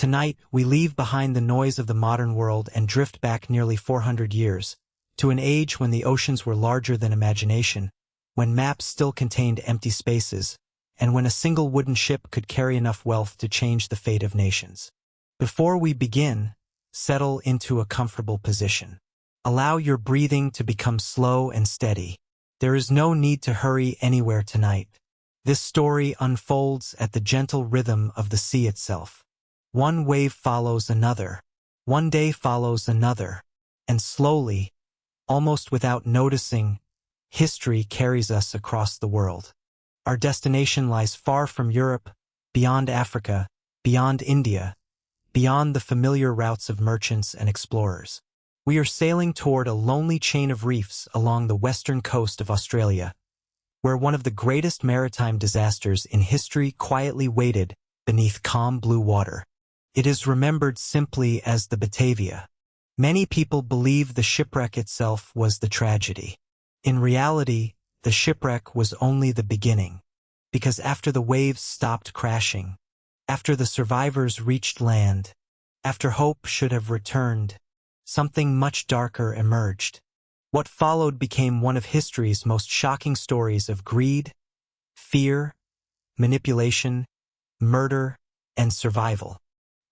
Tonight, we leave behind the noise of the modern world and drift back nearly 400 years, to an age when the oceans were larger than imagination, when maps still contained empty spaces, and when a single wooden ship could carry enough wealth to change the fate of nations. Before we begin, settle into a comfortable position. Allow your breathing to become slow and steady. There is no need to hurry anywhere tonight. This story unfolds at the gentle rhythm of the sea itself. One wave follows another. One day follows another. And slowly, almost without noticing, history carries us across the world. Our destination lies far from Europe, beyond Africa, beyond India, beyond the familiar routes of merchants and explorers. We are sailing toward a lonely chain of reefs along the western coast of Australia, where one of the greatest maritime disasters in history quietly waited beneath calm blue water. It is remembered simply as the Batavia. Many people believe the shipwreck itself was the tragedy. In reality, the shipwreck was only the beginning, because after the waves stopped crashing, after the survivors reached land, after hope should have returned, something much darker emerged. What followed became one of history's most shocking stories of greed, fear, manipulation, murder, and survival.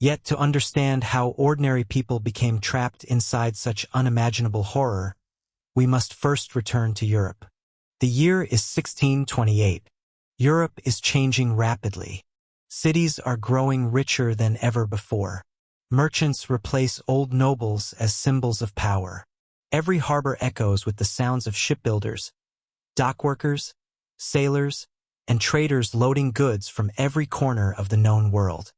Yet to understand how ordinary people became trapped inside such unimaginable horror, we must first return to Europe. The year is 1628. Europe is changing rapidly. Cities are growing richer than ever before. Merchants replace old nobles as symbols of power. Every harbor echoes with the sounds of shipbuilders, dockworkers, sailors, and traders loading goods from every corner of the known world.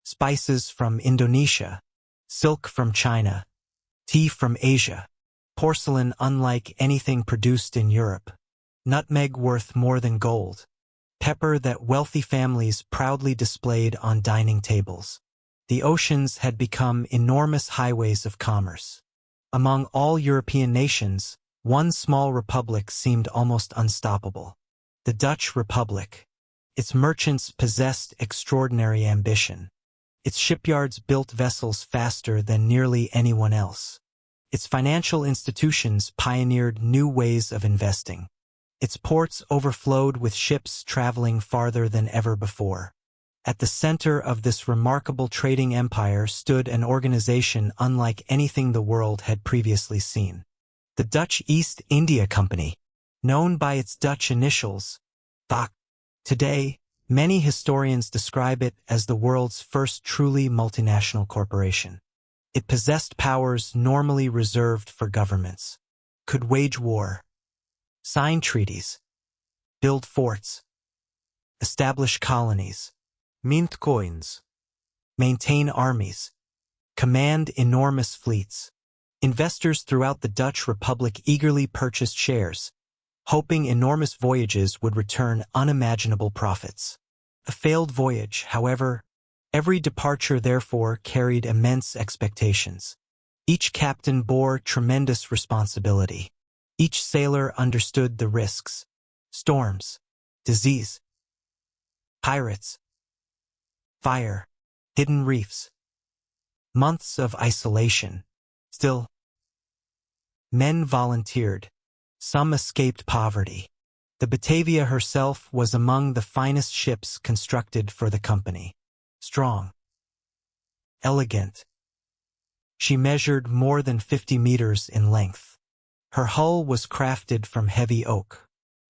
Spices from Indonesia, silk from China, tea from Asia, porcelain unlike anything produced in Europe, nutmeg worth more than gold, pepper that wealthy families proudly displayed on dining tables. The oceans had become enormous highways of commerce. Among all European nations, one small republic seemed almost unstoppable. The Dutch Republic. Its merchants possessed extraordinary ambition. Its shipyards built vessels faster than nearly anyone else. Its financial institutions pioneered new ways of investing. Its ports overflowed with ships traveling farther than ever before. At the center of this remarkable trading empire stood an organization unlike anything the world had previously seen. The Dutch East India Company, known by its Dutch initials, DOC. Today, many historians describe it as the world's first truly multinational corporation. It possessed powers normally reserved for governments, could wage war, sign treaties, build forts, establish colonies, mint coins, maintain armies, command enormous fleets. Investors throughout the Dutch Republic eagerly purchased shares, hoping enormous voyages would return unimaginable profits. A failed voyage, however, every departure therefore carried immense expectations. Each captain bore tremendous responsibility. Each sailor understood the risks: storms, disease, pirates, fire, hidden reefs, months of isolation. Still, men volunteered. Some escaped poverty. The Batavia herself was among the finest ships constructed for the company. Strong, elegant. She measured more than 50 meters in length. Her hull was crafted from heavy oak.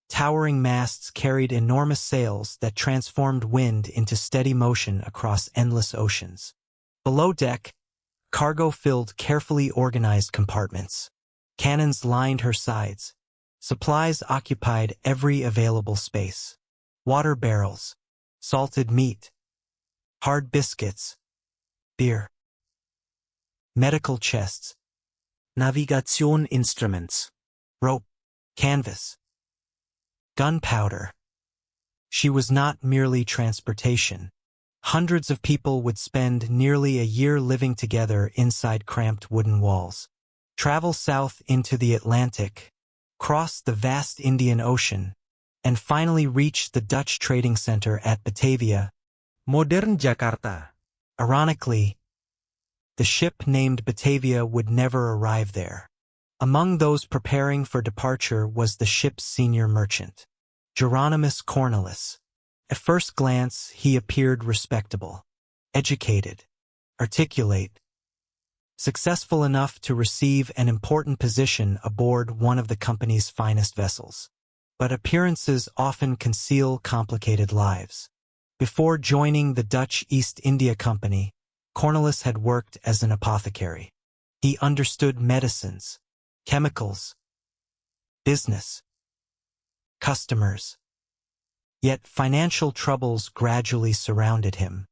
Towering masts carried enormous sails that transformed wind into steady motion across endless oceans. Below deck, cargo filled carefully organized compartments. Cannons lined her sides. Supplies occupied every available space. Water barrels, salted meat, hard biscuits, beer, medical chests, navigation instruments, rope, canvas, gunpowder. She was not merely transportation. Hundreds of people would spend nearly a year living together inside cramped wooden walls. Travel south into the Atlantic, cross the vast Indian Ocean, and finally reach the Dutch trading center at Batavia, modern Jakarta. Ironically, the ship named Batavia would never arrive there. Among those preparing for departure was the ship's senior merchant, Geronimus Cornelis. At first glance, he appeared respectable, educated, articulate, successful enough to receive an important position aboard one of the company's finest vessels. But appearances often conceal complicated lives. Before joining the Dutch East India Company, Cornelis had worked as an apothecary. He understood medicines, chemicals, business, customers. Yet financial troubles gradually surrounded him.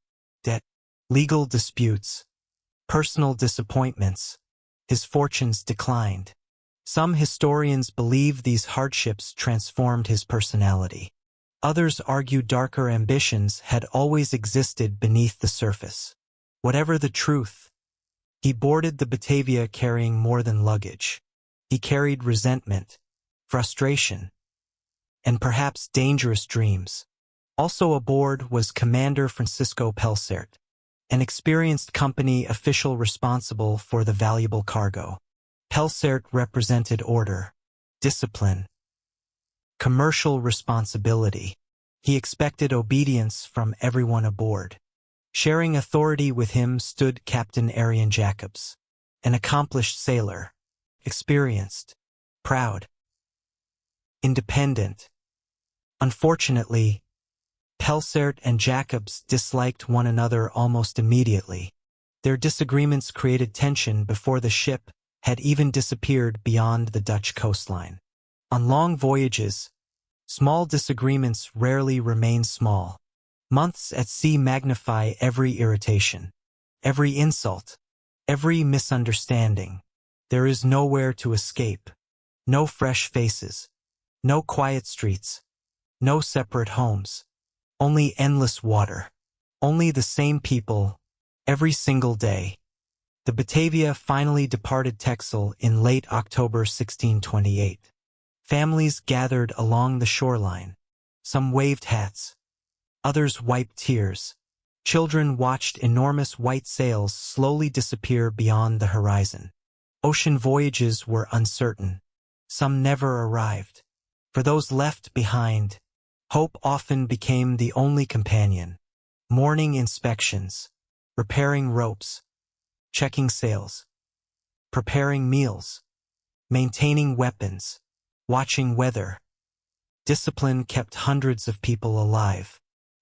Debt, legal disputes, personal disappointments. His fortunes declined. Some historians believe these hardships transformed his personality. Others argue darker ambitions had always existed beneath the surface. Whatever the truth, he boarded the Batavia carrying more than luggage. He carried resentment, frustration, and perhaps dangerous dreams. Also aboard was Commander Francisco Pelsert, an experienced company official responsible for the valuable cargo. Pelsert represented order, discipline, commercial responsibility. He expected obedience from everyone aboard. Sharing authority with him stood Captain Arian Jacobs, an accomplished sailor, experienced, proud, independent. Unfortunately, Pelsert and Jacobs disliked one another almost immediately. Their disagreements created tension before the ship had even disappeared beyond the Dutch coastline. On long voyages, small disagreements rarely remain small. Months at sea magnify every irritation, every insult, every misunderstanding. There is nowhere to escape, no fresh faces, no quiet streets, no separate homes, only endless water, only the same people, every single day. The Batavia finally departed Texel in late October 1628. Families gathered along the shoreline. Some waved hats. Others wiped tears. Children watched enormous white sails slowly disappear beyond the horizon. Ocean voyages were uncertain. Some never arrived. For those left behind, hope often became the only companion. Morning inspections, repairing ropes, checking sails, preparing meals, maintaining weapons, watching weather. Discipline kept hundreds of people alive.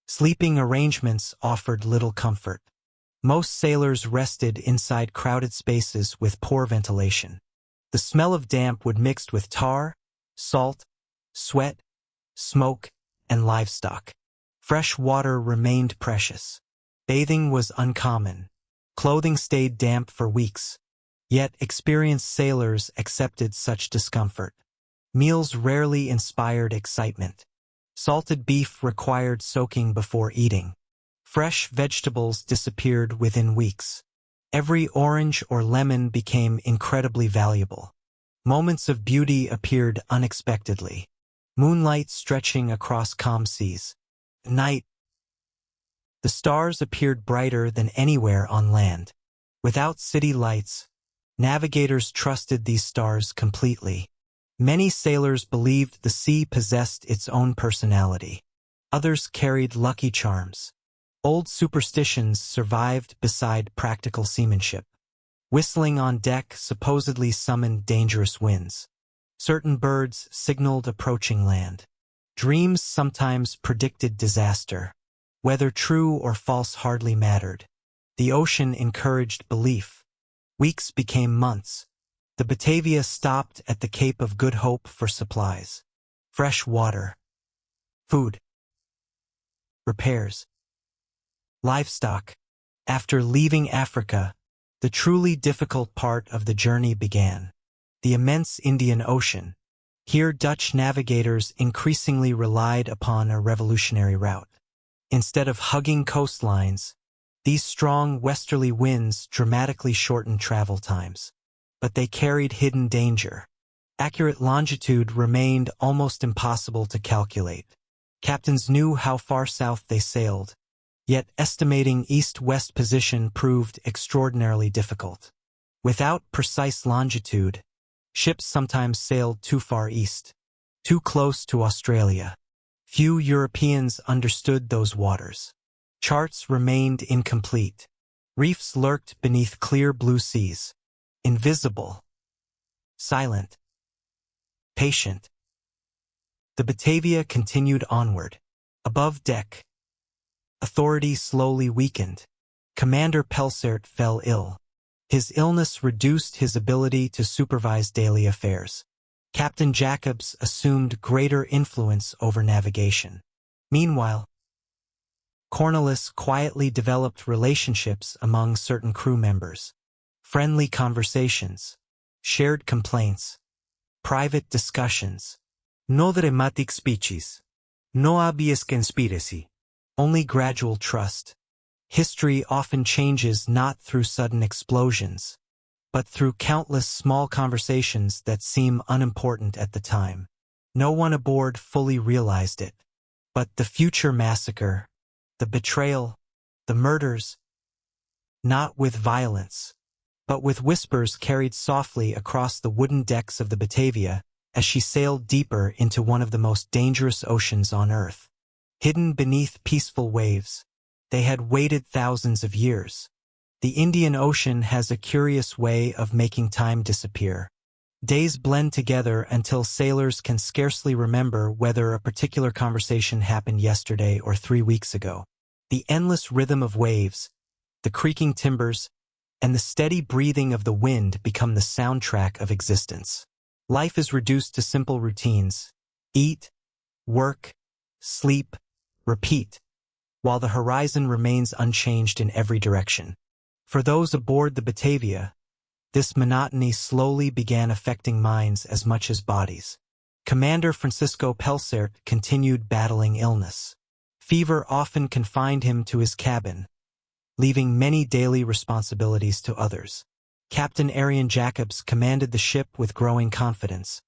Sleeping arrangements offered little comfort. Most sailors rested inside crowded spaces with poor ventilation. The smell of damp would mix with tar, salt, sweat, smoke, and livestock. Fresh water remained precious. Bathing was uncommon. Clothing stayed damp for weeks. Yet experienced sailors accepted such discomfort. Meals rarely inspired excitement. Salted beef required soaking before eating. Fresh vegetables disappeared within weeks. Every orange or lemon became incredibly valuable. Moments of beauty appeared unexpectedly. Moonlight stretching across calm seas. At night, the stars appeared brighter than anywhere on land. Without city lights, navigators trusted these stars completely. Many sailors believed the sea possessed its own personality. Others carried lucky charms. Old superstitions survived beside practical seamanship. Whistling on deck supposedly summoned dangerous winds. Certain birds signaled approaching land. Dreams sometimes predicted disaster. Whether true or false hardly mattered. The ocean encouraged belief. Weeks became months. The Batavia stopped at the Cape of Good Hope for supplies. Fresh water. Food. Repairs. Livestock. After leaving Africa, the truly difficult part of the journey began. The immense Indian Ocean. Here Dutch navigators increasingly relied upon a revolutionary route. Instead of hugging coastlines, these strong westerly winds dramatically shortened travel times. But they carried hidden danger. Accurate longitude remained almost impossible to calculate. Captains knew how far south they sailed, Yet estimating east-west position proved extraordinarily difficult. Without precise longitude, ships sometimes sailed too far east, too close to Australia. Few Europeans understood those waters. Charts remained incomplete. Reefs lurked beneath clear blue seas, invisible, silent, patient. The Batavia continued onward. Above deck, authority slowly weakened. Commander Pelsert fell ill. His illness reduced his ability to supervise daily affairs. Captain Jacobs assumed greater influence over navigation. Meanwhile, Cornelis quietly developed relationships among certain crew members. Friendly conversations, shared complaints, private discussions. No dramatic speeches. No obvious conspiracy. Only gradual trust. History often changes not through sudden explosions, but through countless small conversations that seem unimportant at the time. No one aboard fully realized it. But the future massacre, the betrayal, the murders, not with violence, but with whispers carried softly across the wooden decks of the Batavia as she sailed deeper into one of the most dangerous oceans on Earth. Hidden beneath peaceful waves, they had waited thousands of years. The Indian Ocean has a curious way of making time disappear. Days blend together until sailors can scarcely remember whether a particular conversation happened yesterday or 3 weeks ago. The endless rhythm of waves, the creaking timbers, and the steady breathing of the wind become the soundtrack of existence. Life is reduced to simple routines: eat, work, sleep, repeat, while the horizon remains unchanged in every direction. For those aboard the Batavia, this monotony slowly began affecting minds as much as bodies. Commander Francisco Pelsert continued battling illness. Fever often confined him to his cabin, leaving many daily responsibilities to others. Captain Arian Jacobs commanded the ship with growing confidence,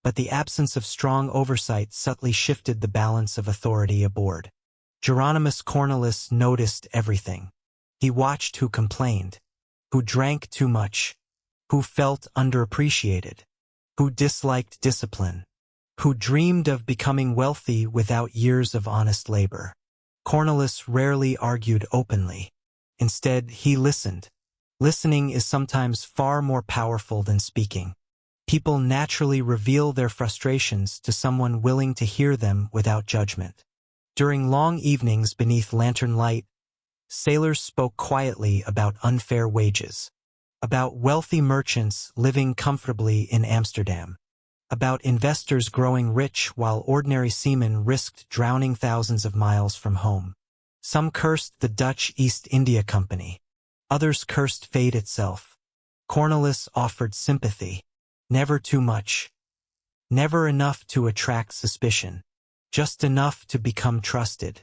but the absence of strong oversight subtly shifted the balance of authority aboard. Geronimus Cornelis noticed everything. He watched who complained, who drank too much, who felt underappreciated, who disliked discipline, who dreamed of becoming wealthy without years of honest labor. Cornelis rarely argued openly. Instead, he listened. Listening is sometimes far more powerful than speaking. People naturally reveal their frustrations to someone willing to hear them without judgment. During long evenings beneath lantern light, sailors spoke quietly about unfair wages, about wealthy merchants living comfortably in Amsterdam, about investors growing rich while ordinary seamen risked drowning thousands of miles from home. Some cursed the Dutch East India Company. Others cursed fate itself. Cornelis offered sympathy. Never too much. Never enough to attract suspicion. Just enough to become trusted.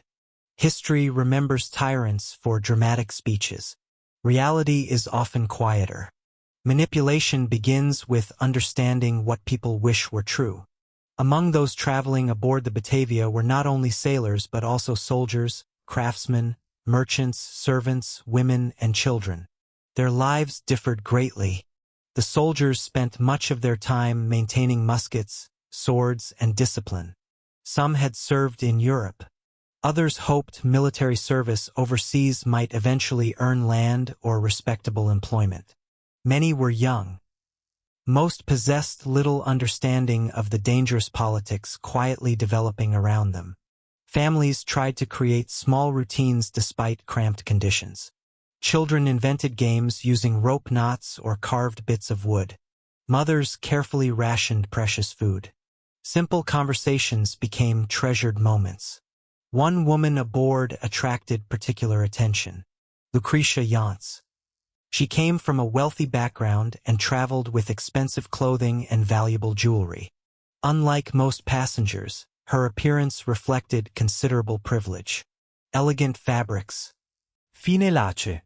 History remembers tyrants for dramatic speeches. Reality is often quieter. Manipulation begins with understanding what people wish were true. Among those traveling aboard the Batavia were not only sailors but also soldiers, craftsmen, merchants, servants, women, and children. Their lives differed greatly. The soldiers spent much of their time maintaining muskets, swords, and discipline. Some had served in Europe. Others hoped military service overseas might eventually earn land or respectable employment. Many were young. Most possessed little understanding of the dangerous politics quietly developing around them. Families tried to create small routines despite cramped conditions. Children invented games using rope knots or carved bits of wood. Mothers carefully rationed precious food. Simple conversations became treasured moments. One woman aboard attracted particular attention: Lucretia Yance. She came from a wealthy background and traveled with expensive clothing and valuable jewelry. Unlike most passengers, her appearance reflected considerable privilege. Elegant fabrics, fine lace,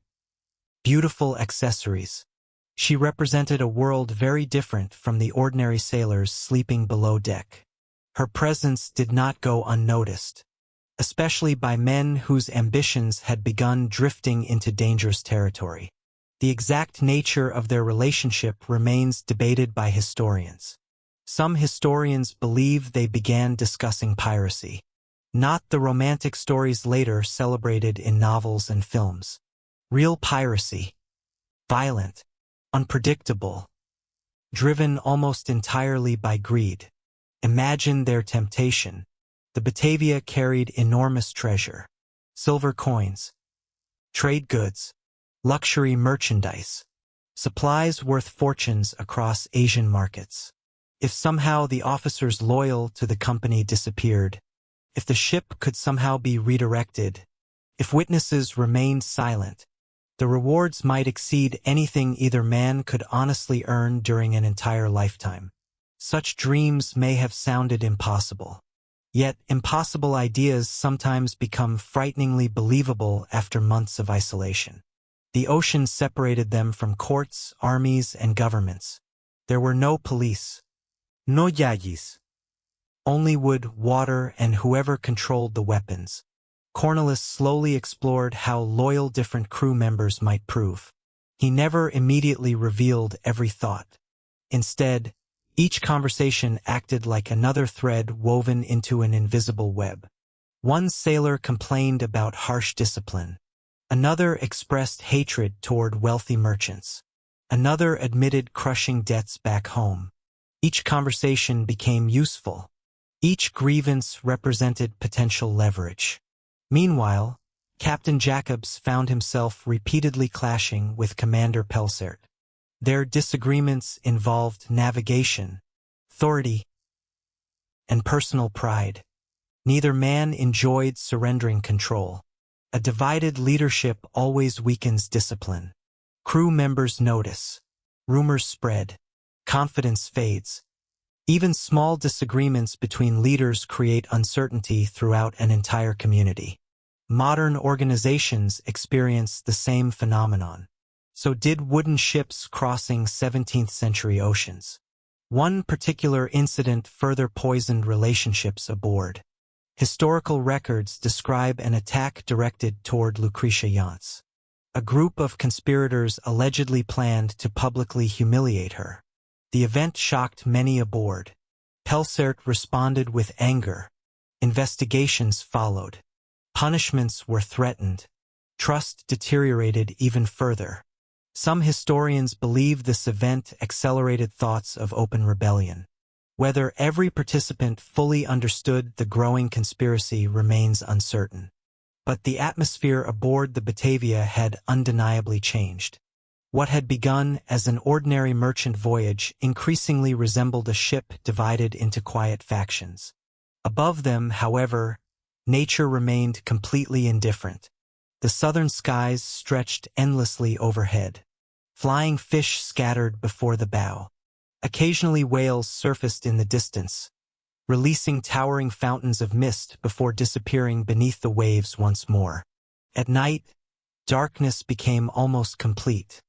beautiful accessories. She represented a world very different from the ordinary sailors sleeping below deck. Her presence did not go unnoticed. especially by men whose ambitions had begun drifting into dangerous territory. The exact nature of their relationship remains debated by historians. Some historians believe they began discussing piracy, not the romantic stories later celebrated in novels and films. Real piracy, violent, unpredictable, driven almost entirely by greed. Imagine their temptation. The Batavia carried enormous treasure, silver coins, trade goods, luxury merchandise, supplies worth fortunes across Asian markets. If somehow the officers loyal to the company disappeared, if the ship could somehow be redirected, if witnesses remained silent, the rewards might exceed anything either man could honestly earn during an entire lifetime. Such dreams may have sounded impossible. Yet impossible ideas sometimes become frighteningly believable after months of isolation. The ocean separated them from courts, armies, and governments. There were no police, no yagis, only wood, water, and whoever controlled the weapons. Cornelis slowly explored how loyal different crew members might prove. He never immediately revealed every thought. Instead, each conversation acted like another thread woven into an invisible web. One sailor complained about harsh discipline. Another expressed hatred toward wealthy merchants. Another admitted crushing debts back home. Each conversation became useful. Each grievance represented potential leverage. Meanwhile, Captain Jacobs found himself repeatedly clashing with Commander Pelsert. Their disagreements involved navigation, authority, and personal pride. Neither man enjoyed surrendering control. A divided leadership always weakens discipline. Crew members notice. Rumors spread. Confidence fades. Even small disagreements between leaders create uncertainty throughout an entire community. Modern organizations experience the same phenomenon. So did wooden ships crossing 17th-century oceans. One particular incident further poisoned relationships aboard. Historical records describe an attack directed toward Lucretia yachts. A group of conspirators allegedly planned to publicly humiliate her. The event shocked many aboard. Pelsert responded with anger. Investigations followed. Punishments were threatened. Trust deteriorated even further. Some historians believe this event accelerated thoughts of open rebellion. Whether every participant fully understood the growing conspiracy remains uncertain. But the atmosphere aboard the Batavia had undeniably changed. What had begun as an ordinary merchant voyage increasingly resembled a ship divided into quiet factions. Above them, however, nature remained completely indifferent. The southern skies stretched endlessly overhead. Flying fish scattered before the bow. Occasionally whales surfaced in the distance, releasing towering fountains of mist before disappearing beneath the waves once more. At night, darkness became almost complete.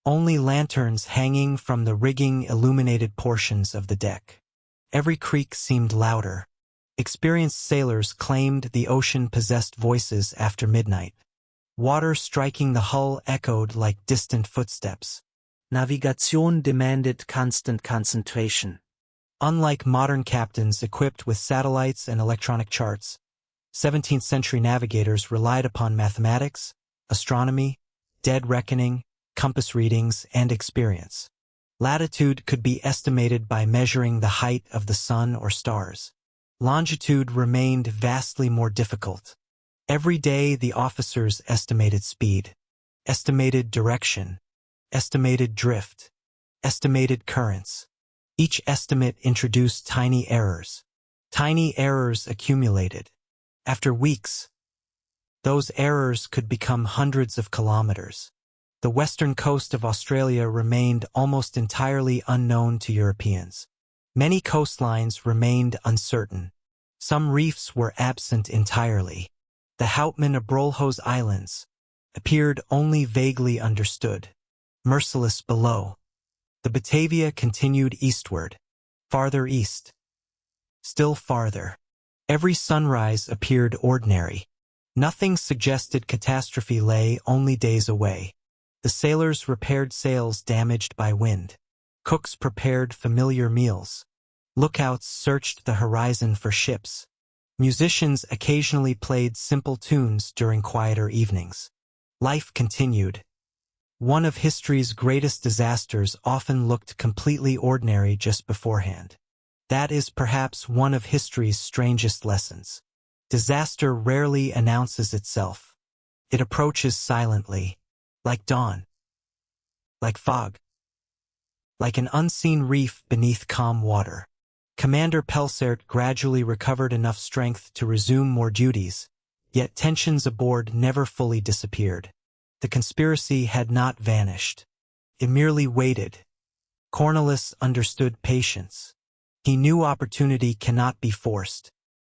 Only lanterns hanging from the rigging illuminated portions of the deck. Every creak seemed louder. Experienced sailors claimed the ocean possessed voices after midnight. Water striking the hull echoed like distant footsteps. Navigation demanded constant concentration. Unlike modern captains equipped with satellites and electronic charts, 17th-century navigators relied upon mathematics, astronomy, dead reckoning, compass readings, and experience. Latitude could be estimated by measuring the height of the sun or stars. Longitude remained vastly more difficult. Every day the officers estimated speed, estimated direction, estimated drift, estimated currents. Each estimate introduced tiny errors. Tiny errors accumulated. After weeks, those errors could become hundreds of kilometers. The western coast of Australia remained almost entirely unknown to Europeans. Many coastlines remained uncertain. Some reefs were absent entirely. The Houtman of Brolhos Islands appeared only vaguely understood. Merciless below. The Batavia continued eastward, farther east, still farther. Every sunrise appeared ordinary. Nothing suggested catastrophe lay only days away. The sailors repaired sails damaged by wind. Cooks prepared familiar meals. Lookouts searched the horizon for ships. Musicians occasionally played simple tunes during quieter evenings. Life continued. One of history's greatest disasters often looked completely ordinary just beforehand. That is perhaps one of history's strangest lessons. Disaster rarely announces itself. It approaches silently, like dawn, like fog, like an unseen reef beneath calm water. Commander Pelsert gradually recovered enough strength to resume more duties, yet tensions aboard never fully disappeared. The conspiracy had not vanished. It merely waited. Cornelius understood patience. He knew opportunity cannot be forced.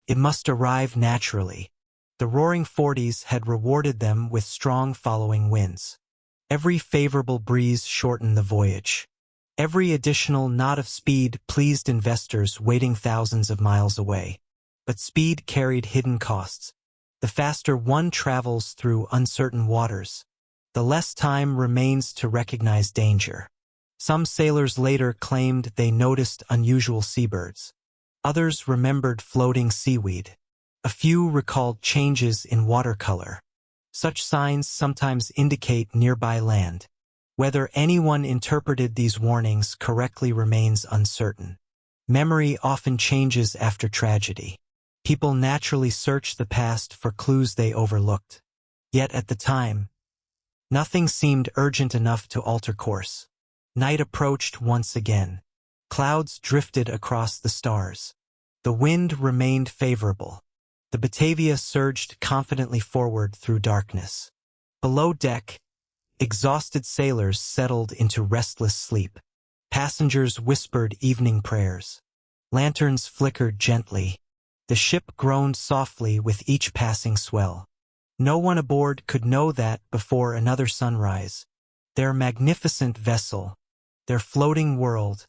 It must arrive naturally. The Roaring Forties had rewarded them with strong following winds. Every favorable breeze shortened the voyage. Every additional knot of speed pleased investors waiting thousands of miles away. But speed carried hidden costs. The faster one travels through uncertain waters, the less time remains to recognize danger. Some sailors later claimed they noticed unusual seabirds. Others remembered floating seaweed. A few recalled changes in watercolor. Such signs sometimes indicate nearby land. Whether anyone interpreted these warnings correctly remains uncertain. Memory often changes after tragedy. People naturally search the past for clues they overlooked. Yet at the time, nothing seemed urgent enough to alter course. Night approached once again. Clouds drifted across the stars. The wind remained favorable. The Batavia surged confidently forward through darkness. Below deck, exhausted sailors settled into restless sleep. Passengers whispered evening prayers. Lanterns flickered gently. The ship groaned softly with each passing swell. No one aboard could know that before another sunrise, their magnificent vessel, their floating world,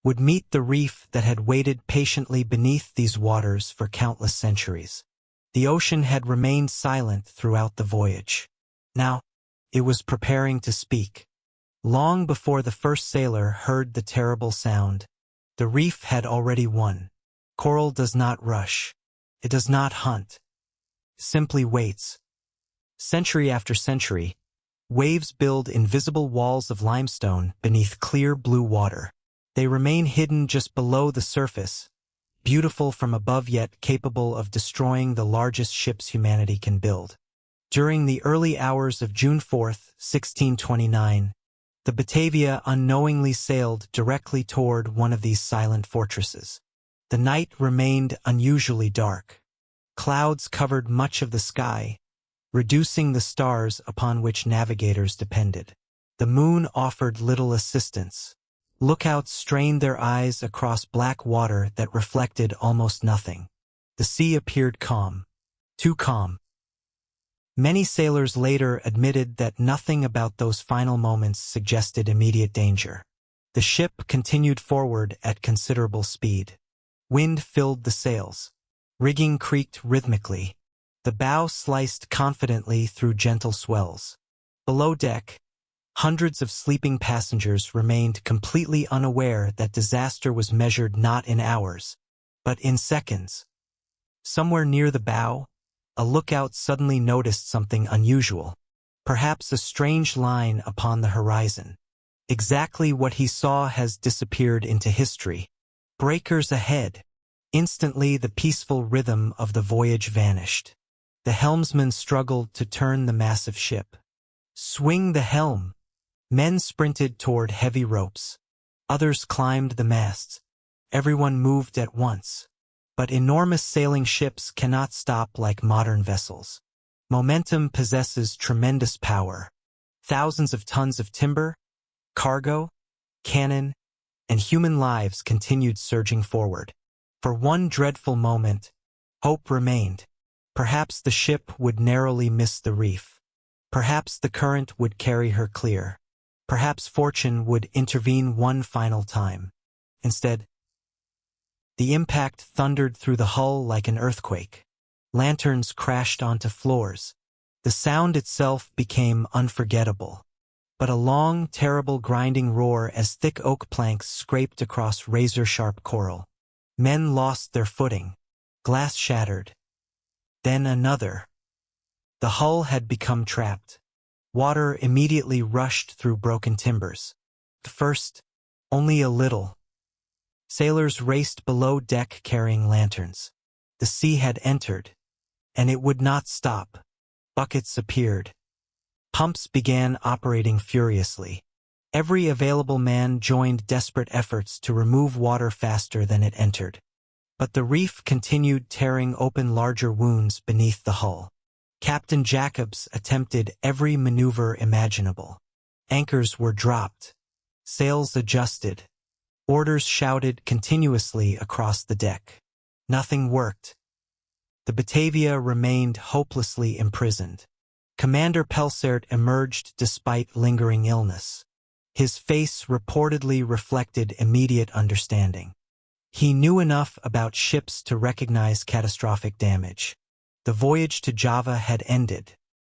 would meet the reef that had waited patiently beneath these waters for countless centuries. The ocean had remained silent throughout the voyage. Now, it was preparing to speak. Long before the first sailor heard the terrible sound, the reef had already won. Coral does not rush. It does not hunt. It simply waits. Century after century, waves build invisible walls of limestone beneath clear blue water. They remain hidden just below the surface, beautiful from above yet capable of destroying the largest ships humanity can build. During the early hours of June 4, 1629, the Batavia unknowingly sailed directly toward one of these silent fortresses. The night remained unusually dark. Clouds covered much of the sky, reducing the stars upon which navigators depended. The moon offered little assistance. Lookouts strained their eyes across black water that reflected almost nothing. The sea appeared calm. Too calm. Many sailors later admitted that nothing about those final moments suggested immediate danger. The ship continued forward at considerable speed. Wind filled the sails. Rigging creaked rhythmically. The bow sliced confidently through gentle swells. Below deck, hundreds of sleeping passengers remained completely unaware that disaster was measured not in hours, but in seconds. Somewhere near the bow, a lookout suddenly noticed something unusual. Perhaps a strange line upon the horizon. Exactly what he saw has disappeared into history. Breakers ahead. Instantly, the peaceful rhythm of the voyage vanished. The helmsman struggled to turn the massive ship. Swing the helm! Men sprinted toward heavy ropes. Others climbed the masts. Everyone moved at once. But enormous sailing ships cannot stop like modern vessels. Momentum possesses tremendous power. Thousands of tons of timber, cargo, cannon, and human lives continued surging forward. For one dreadful moment, hope remained. Perhaps the ship would narrowly miss the reef. Perhaps the current would carry her clear. Perhaps fortune would intervene one final time. Instead, The impact thundered through the hull like an earthquake. Lanterns crashed onto floors. The sound itself became unforgettable. But a long, terrible grinding roar as thick oak planks scraped across razor-sharp coral. Men lost their footing. Glass shattered. Then another. The hull had become trapped. Water immediately rushed through broken timbers. At first, only a little. Sailors raced below deck carrying lanterns. The sea had entered, and it would not stop. Buckets appeared. Pumps began operating furiously. Every available man joined desperate efforts to remove water faster than it entered. But the reef continued tearing open larger wounds beneath the hull. Captain Jacobs attempted every maneuver imaginable. Anchors were dropped. Sails adjusted. Orders shouted continuously across the deck. Nothing worked. The Batavia remained hopelessly imprisoned. Commander Pelsert emerged despite lingering illness. His face reportedly reflected immediate understanding. He knew enough about ships to recognize catastrophic damage. The voyage to Java had ended.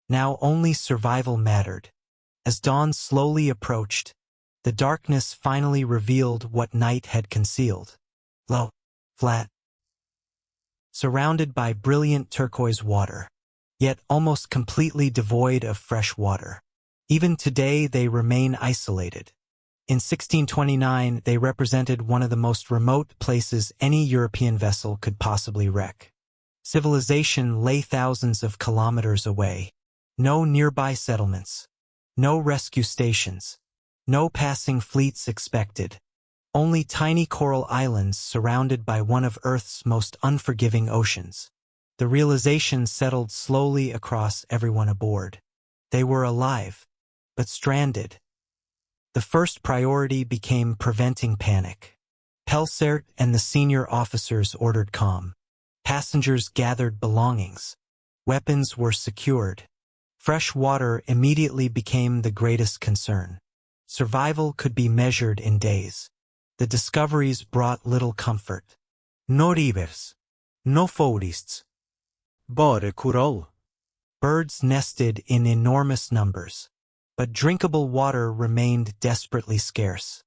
Now only survival mattered. As dawn slowly approached, the darkness finally revealed what night had concealed. Low, flat, surrounded by brilliant turquoise water, yet almost completely devoid of fresh water. Even today they remain isolated. In 1629 they represented one of the most remote places any European vessel could possibly wreck. Civilization lay thousands of kilometers away. No nearby settlements. No rescue stations. No passing fleets expected. Only tiny coral islands surrounded by one of Earth's most unforgiving oceans. The realization settled slowly across everyone aboard. They were alive, but stranded. The first priority became preventing panic. Pelsert and the senior officers ordered calm. Passengers gathered belongings. Weapons were secured. Fresh water immediately became the greatest concern. Survival could be measured in days. The discoveries brought little comfort. No rivers. No forests. Bare coral. Birds nested in enormous numbers. But drinkable water remained desperately scarce.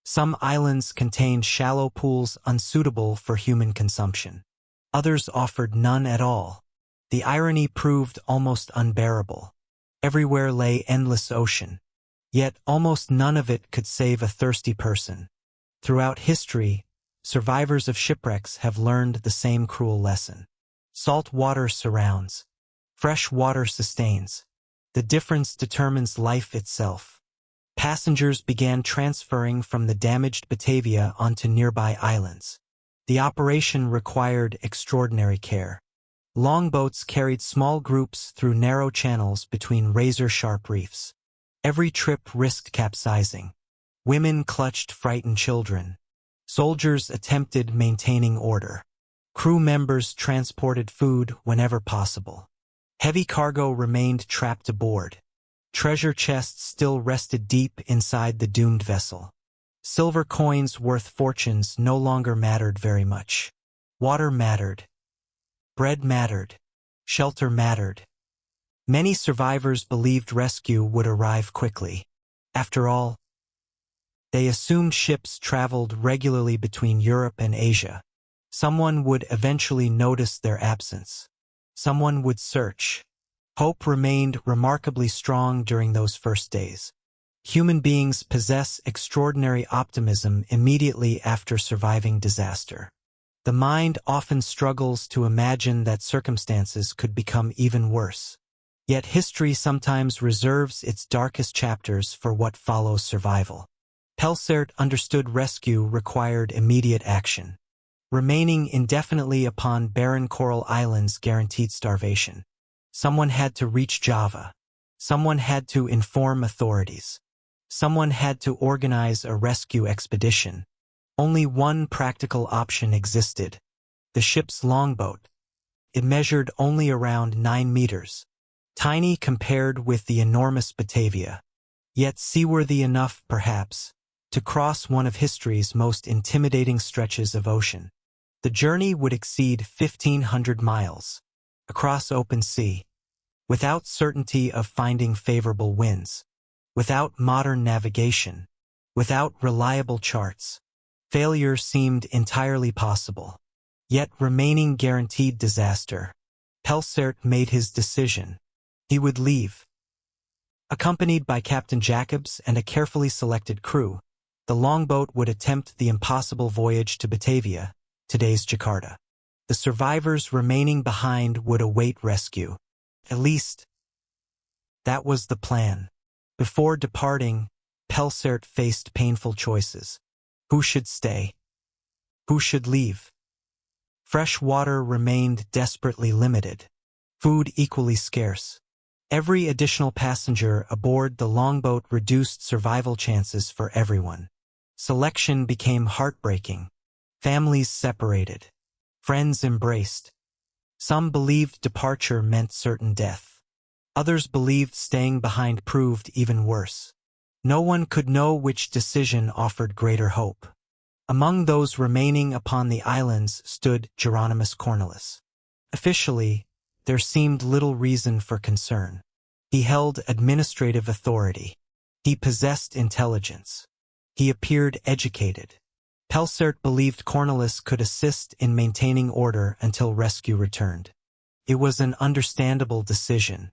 Some islands contained shallow pools unsuitable for human consumption. Others offered none at all. The irony proved almost unbearable. Everywhere lay endless ocean. Yet almost none of it could save a thirsty person. Throughout history, survivors of shipwrecks have learned the same cruel lesson. Salt water surrounds. Fresh water sustains. The difference determines life itself. Passengers began transferring from the damaged Batavia onto nearby islands. The operation required extraordinary care. Longboats carried small groups through narrow channels between razor-sharp reefs. Every trip risked capsizing. Women clutched frightened children. Soldiers attempted maintaining order. Crew members transported food whenever possible. Heavy cargo remained trapped aboard. Treasure chests still rested deep inside the doomed vessel. Silver coins worth fortunes no longer mattered very much. Water mattered. Bread mattered. Shelter mattered. Many survivors believed rescue would arrive quickly. After all, they assumed ships traveled regularly between Europe and Asia. Someone would eventually notice their absence. Someone would search. Hope remained remarkably strong during those first days. Human beings possess extraordinary optimism immediately after surviving disaster. The mind often struggles to imagine that circumstances could become even worse. Yet history sometimes reserves its darkest chapters for what follows survival. Pelsert understood rescue required immediate action. Remaining indefinitely upon barren coral islands guaranteed starvation. Someone had to reach Java. Someone had to inform authorities. Someone had to organize a rescue expedition. Only one practical option existed. The ship's longboat. It measured only around 9 meters. Tiny compared with the enormous Batavia. Yet seaworthy enough, perhaps, to cross one of history's most intimidating stretches of ocean. The journey would exceed 1,500 miles across open sea, without certainty of finding favorable winds, without modern navigation, without reliable charts. Failure seemed entirely possible, yet remaining guaranteed disaster. Pelsert made his decision. He would leave. Accompanied by Captain Jacobs and a carefully selected crew, the longboat would attempt the impossible voyage to Batavia, today's Jakarta. The survivors remaining behind would await rescue. At least, that was the plan. Before departing, Pelsert faced painful choices. Who should stay? Who should leave? Fresh water remained desperately limited. Food equally scarce. Every additional passenger aboard the longboat reduced survival chances for everyone. Selection became heartbreaking. Families separated. Friends embraced. Some believed departure meant certain death. Others believed staying behind proved even worse. No one could know which decision offered greater hope. Among those remaining upon the islands stood Geronimus Cornelis. Officially, there seemed little reason for concern. He held administrative authority. He possessed intelligence. He appeared educated. Pelsert believed Cornelis could assist in maintaining order until rescue returned. It was an understandable decision,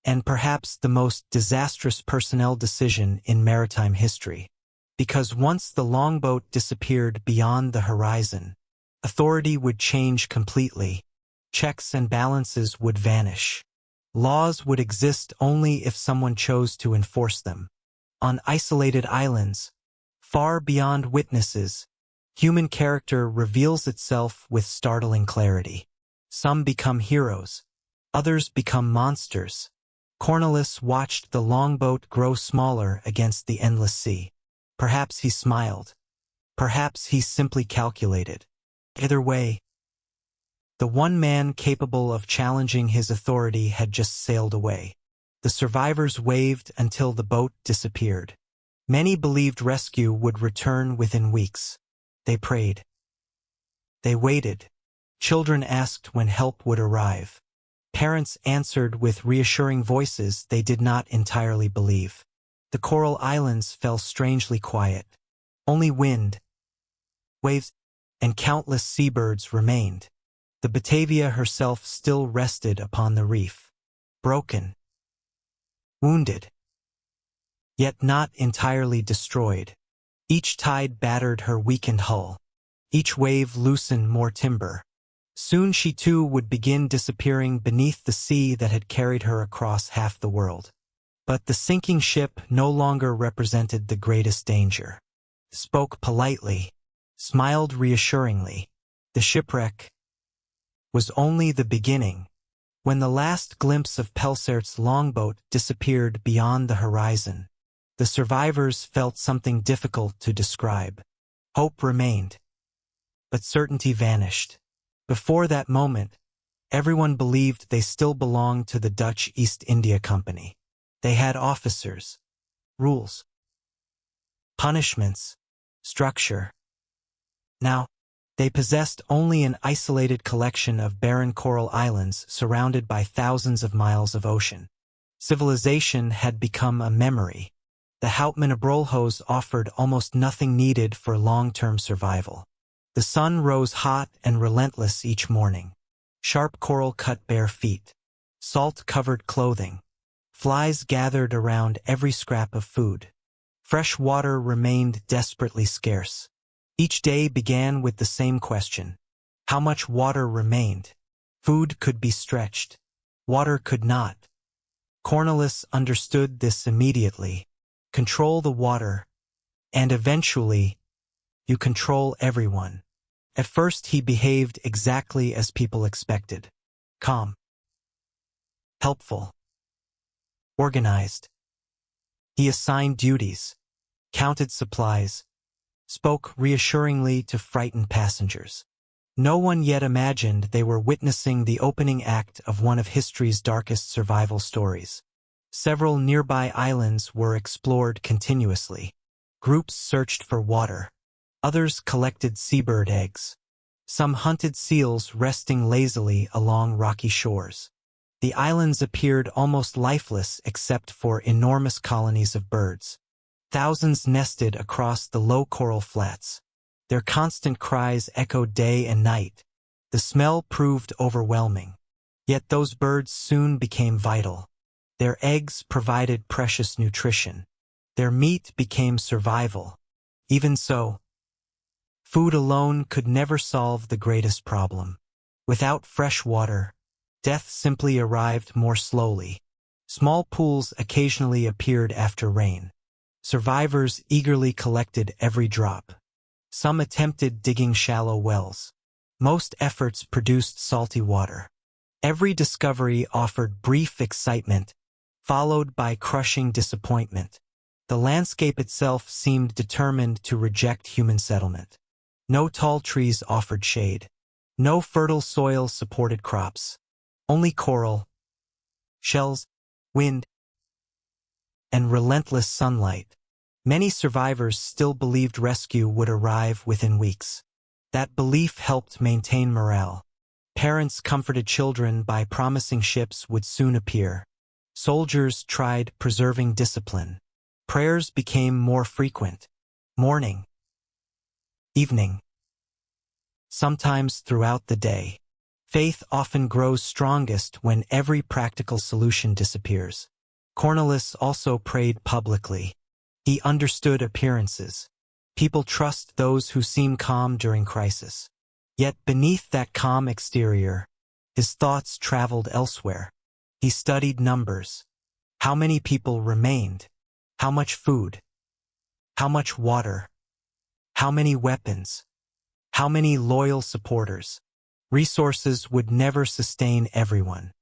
and perhaps the most disastrous personnel decision in maritime history. Because once the longboat disappeared beyond the horizon, authority would change completely. Checks and balances would vanish. Laws would exist only if someone chose to enforce them. On isolated islands, far beyond witnesses, human character reveals itself with startling clarity. Some become heroes. Others become monsters. Cornelis watched the longboat grow smaller against the endless sea. Perhaps he smiled. Perhaps he simply calculated. Either way, the one man capable of challenging his authority had just sailed away. The survivors waved until the boat disappeared. Many believed rescue would return within weeks. They prayed. They waited. Children asked when help would arrive. Parents answered with reassuring voices they did not entirely believe. The Coral Islands fell strangely quiet. Only wind, waves, and countless seabirds remained. The Batavia herself still rested upon the reef. Broken. Wounded. Yet not entirely destroyed. Each tide battered her weakened hull. Each wave loosened more timber. Soon she too would begin disappearing beneath the sea that had carried her across half the world. But the sinking ship no longer represented the greatest danger. Spoke politely, smiled reassuringly. The shipwreck was only the beginning. When the last glimpse of Pelsert's longboat disappeared beyond the horizon, the survivors felt something difficult to describe. Hope remained, but certainty vanished. Before that moment, everyone believed they still belonged to the Dutch East India Company. They had officers, rules, punishments, structure. Now, they possessed only an isolated collection of barren coral islands surrounded by thousands of miles of ocean. Civilization had become a memory. The Houtman Abrolhos offered almost nothing needed for long-term survival. The sun rose hot and relentless each morning. Sharp coral cut bare feet. Salt-covered clothing. Flies gathered around every scrap of food. Fresh water remained desperately scarce. Each day began with the same question. How much water remained? Food could be stretched. Water could not. Cornelis understood this immediately. Control the water, and eventually, you control everyone. At first he behaved exactly as people expected. Calm. Helpful. Organized. He assigned duties, counted supplies, spoke reassuringly to frightened passengers. No one yet imagined they were witnessing the opening act of one of history's darkest survival stories. Several nearby islands were explored continuously. Groups searched for water. Others collected seabird eggs. some hunted seals resting lazily along rocky shores. The islands appeared almost lifeless except for enormous colonies of birds. Thousands nested across the low coral flats. Their constant cries echoed day and night. The smell proved overwhelming. Yet those birds soon became vital. Their eggs provided precious nutrition. Their meat became survival. Even so, food alone could never solve the greatest problem. Without fresh water, death simply arrived more slowly. Small pools occasionally appeared after rain. Survivors eagerly collected every drop. Some attempted digging shallow wells. Most efforts produced salty water. Every discovery offered brief excitement, followed by crushing disappointment. The landscape itself seemed determined to reject human settlement. No tall trees offered shade. No fertile soil supported crops. Only coral, shells, wind, and relentless sunlight. Many survivors still believed rescue would arrive within weeks. That belief helped maintain morale. Parents comforted children by promising ships would soon appear. Soldiers tried preserving discipline. Prayers became more frequent. Morning, evening, sometimes throughout the day. Faith often grows strongest when every practical solution disappears. Cornelis also prayed publicly. He understood appearances. People trust those who seem calm during crisis. Yet beneath that calm exterior, his thoughts traveled elsewhere. He studied numbers. How many people remained? How much food? How much water? How many weapons? How many loyal supporters? Resources would never sustain everyone.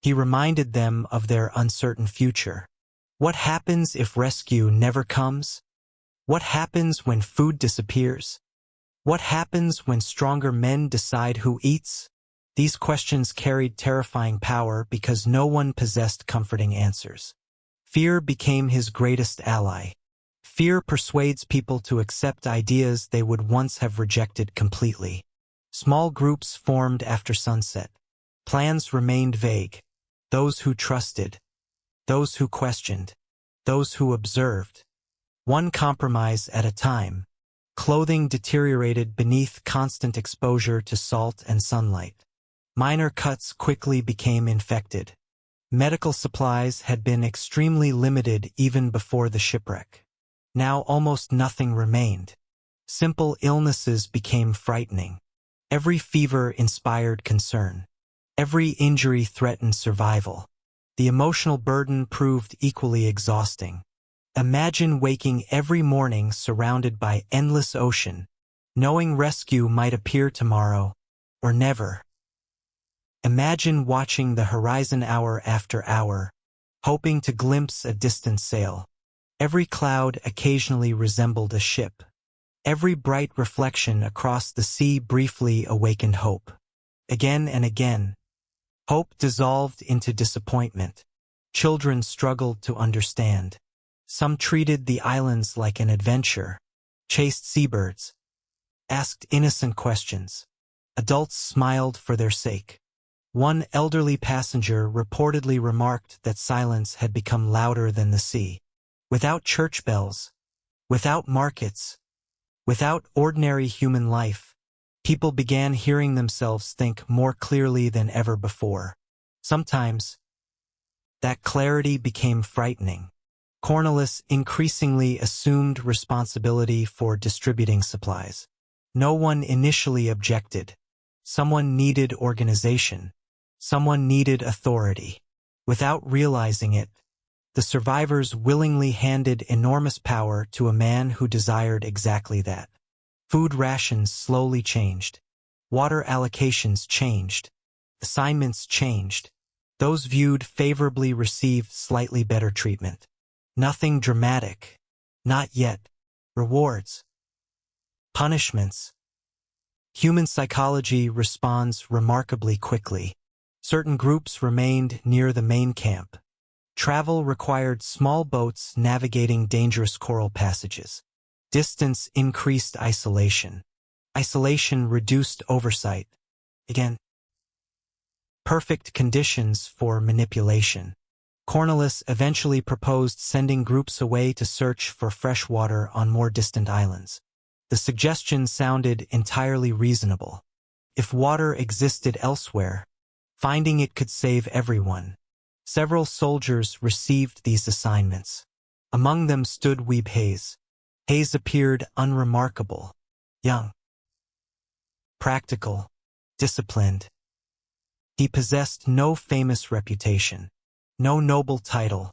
He reminded them of their uncertain future. What happens if rescue never comes? What happens when food disappears? What happens when stronger men decide who eats? These questions carried terrifying power because no one possessed comforting answers. Fear became his greatest ally. Fear persuades people to accept ideas they would once have rejected completely. Small groups formed after sunset. Plans remained vague. Those who trusted. Those who questioned. Those who observed. One compromise at a time. Clothing deteriorated beneath constant exposure to salt and sunlight. Minor cuts quickly became infected. Medical supplies had been extremely limited even before the shipwreck. Now almost nothing remained. Simple illnesses became frightening. Every fever inspired concern. Every injury threatened survival. The emotional burden proved equally exhausting. Imagine waking every morning surrounded by endless ocean, knowing rescue might appear tomorrow, or never. Imagine watching the horizon hour after hour, hoping to glimpse a distant sail. Every cloud occasionally resembled a ship. Every bright reflection across the sea briefly awakened hope. Again and again, hope dissolved into disappointment. Children struggled to understand. Some treated the islands like an adventure, chased seabirds, asked innocent questions. Adults smiled for their sake. One elderly passenger reportedly remarked that silence had become louder than the sea. Without church bells, without markets, without ordinary human life, people began hearing themselves think more clearly than ever before. Sometimes, that clarity became frightening. Cornelis increasingly assumed responsibility for distributing supplies. No one initially objected. Someone needed organization. Someone needed authority. Without realizing it, the survivors willingly handed enormous power to a man who desired exactly that. Food rations slowly changed. Water allocations changed. Assignments changed. Those viewed favorably received slightly better treatment. Nothing dramatic. Not yet. Rewards. Punishments. Human psychology responds remarkably quickly. Certain groups remained near the main camp. Travel required small boats navigating dangerous coral passages. Distance increased isolation. Isolation reduced oversight. Again, perfect conditions for manipulation. Cornwallis eventually proposed sending groups away to search for fresh water on more distant islands. The suggestion sounded entirely reasonable. If water existed elsewhere, finding it could save everyone. Several soldiers received these assignments. Among them stood Weeb Hayes. Hayes appeared unremarkable, young, practical, disciplined. He possessed no famous reputation, no noble title,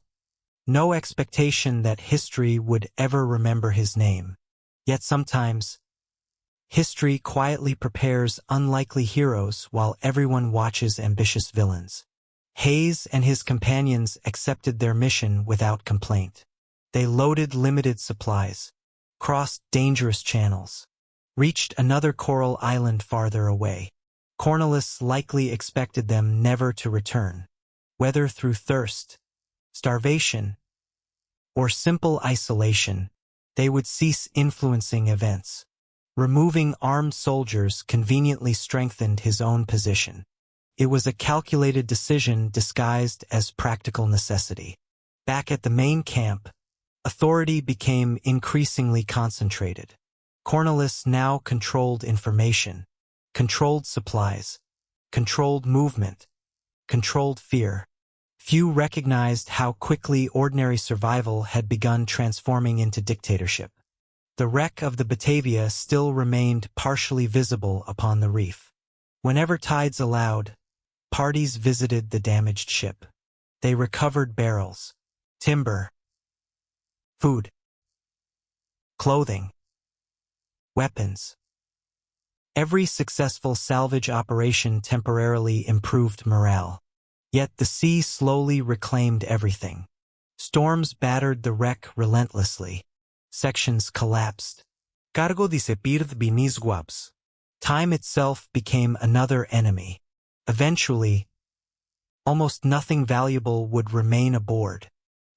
no expectation that history would ever remember his name. Yet sometimes, history quietly prepares unlikely heroes while everyone watches ambitious villains. Hayes and his companions accepted their mission without complaint. They loaded limited supplies, crossed dangerous channels, reached another coral island farther away. Cornwallis likely expected them never to return. Whether through thirst, starvation, or simple isolation, they would cease influencing events. Removing armed soldiers conveniently strengthened his own position. It was a calculated decision disguised as practical necessity. Back at the main camp, authority became increasingly concentrated. Cornwallis now controlled information, controlled supplies, controlled movement, controlled fear. Few recognized how quickly ordinary survival had begun transforming into dictatorship. The wreck of the Batavia still remained partially visible upon the reef. Whenever tides allowed, parties visited the damaged ship. They recovered barrels, timber, food, clothing, weapons. Every successful salvage operation temporarily improved morale. Yet the sea slowly reclaimed everything. Storms battered the wreck relentlessly. Sections collapsed. Cargo de sepird binis guaps. Time itself became another enemy. Eventually, almost nothing valuable would remain aboard.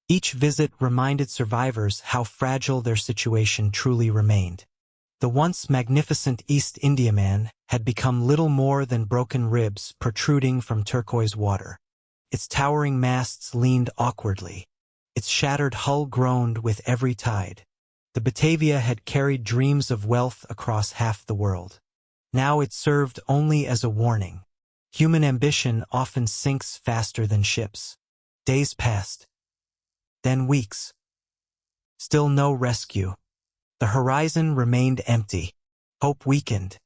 Each visit reminded survivors how fragile their situation truly remained. The once magnificent East Indiaman had become little more than broken ribs protruding from turquoise water. Its towering masts leaned awkwardly. Its shattered hull groaned with every tide. The Batavia had carried dreams of wealth across half the world. Now it served only as a warning. Human ambition often sinks faster than ships. Days passed. Then weeks. Still no rescue. The horizon remained empty. Hope weakened.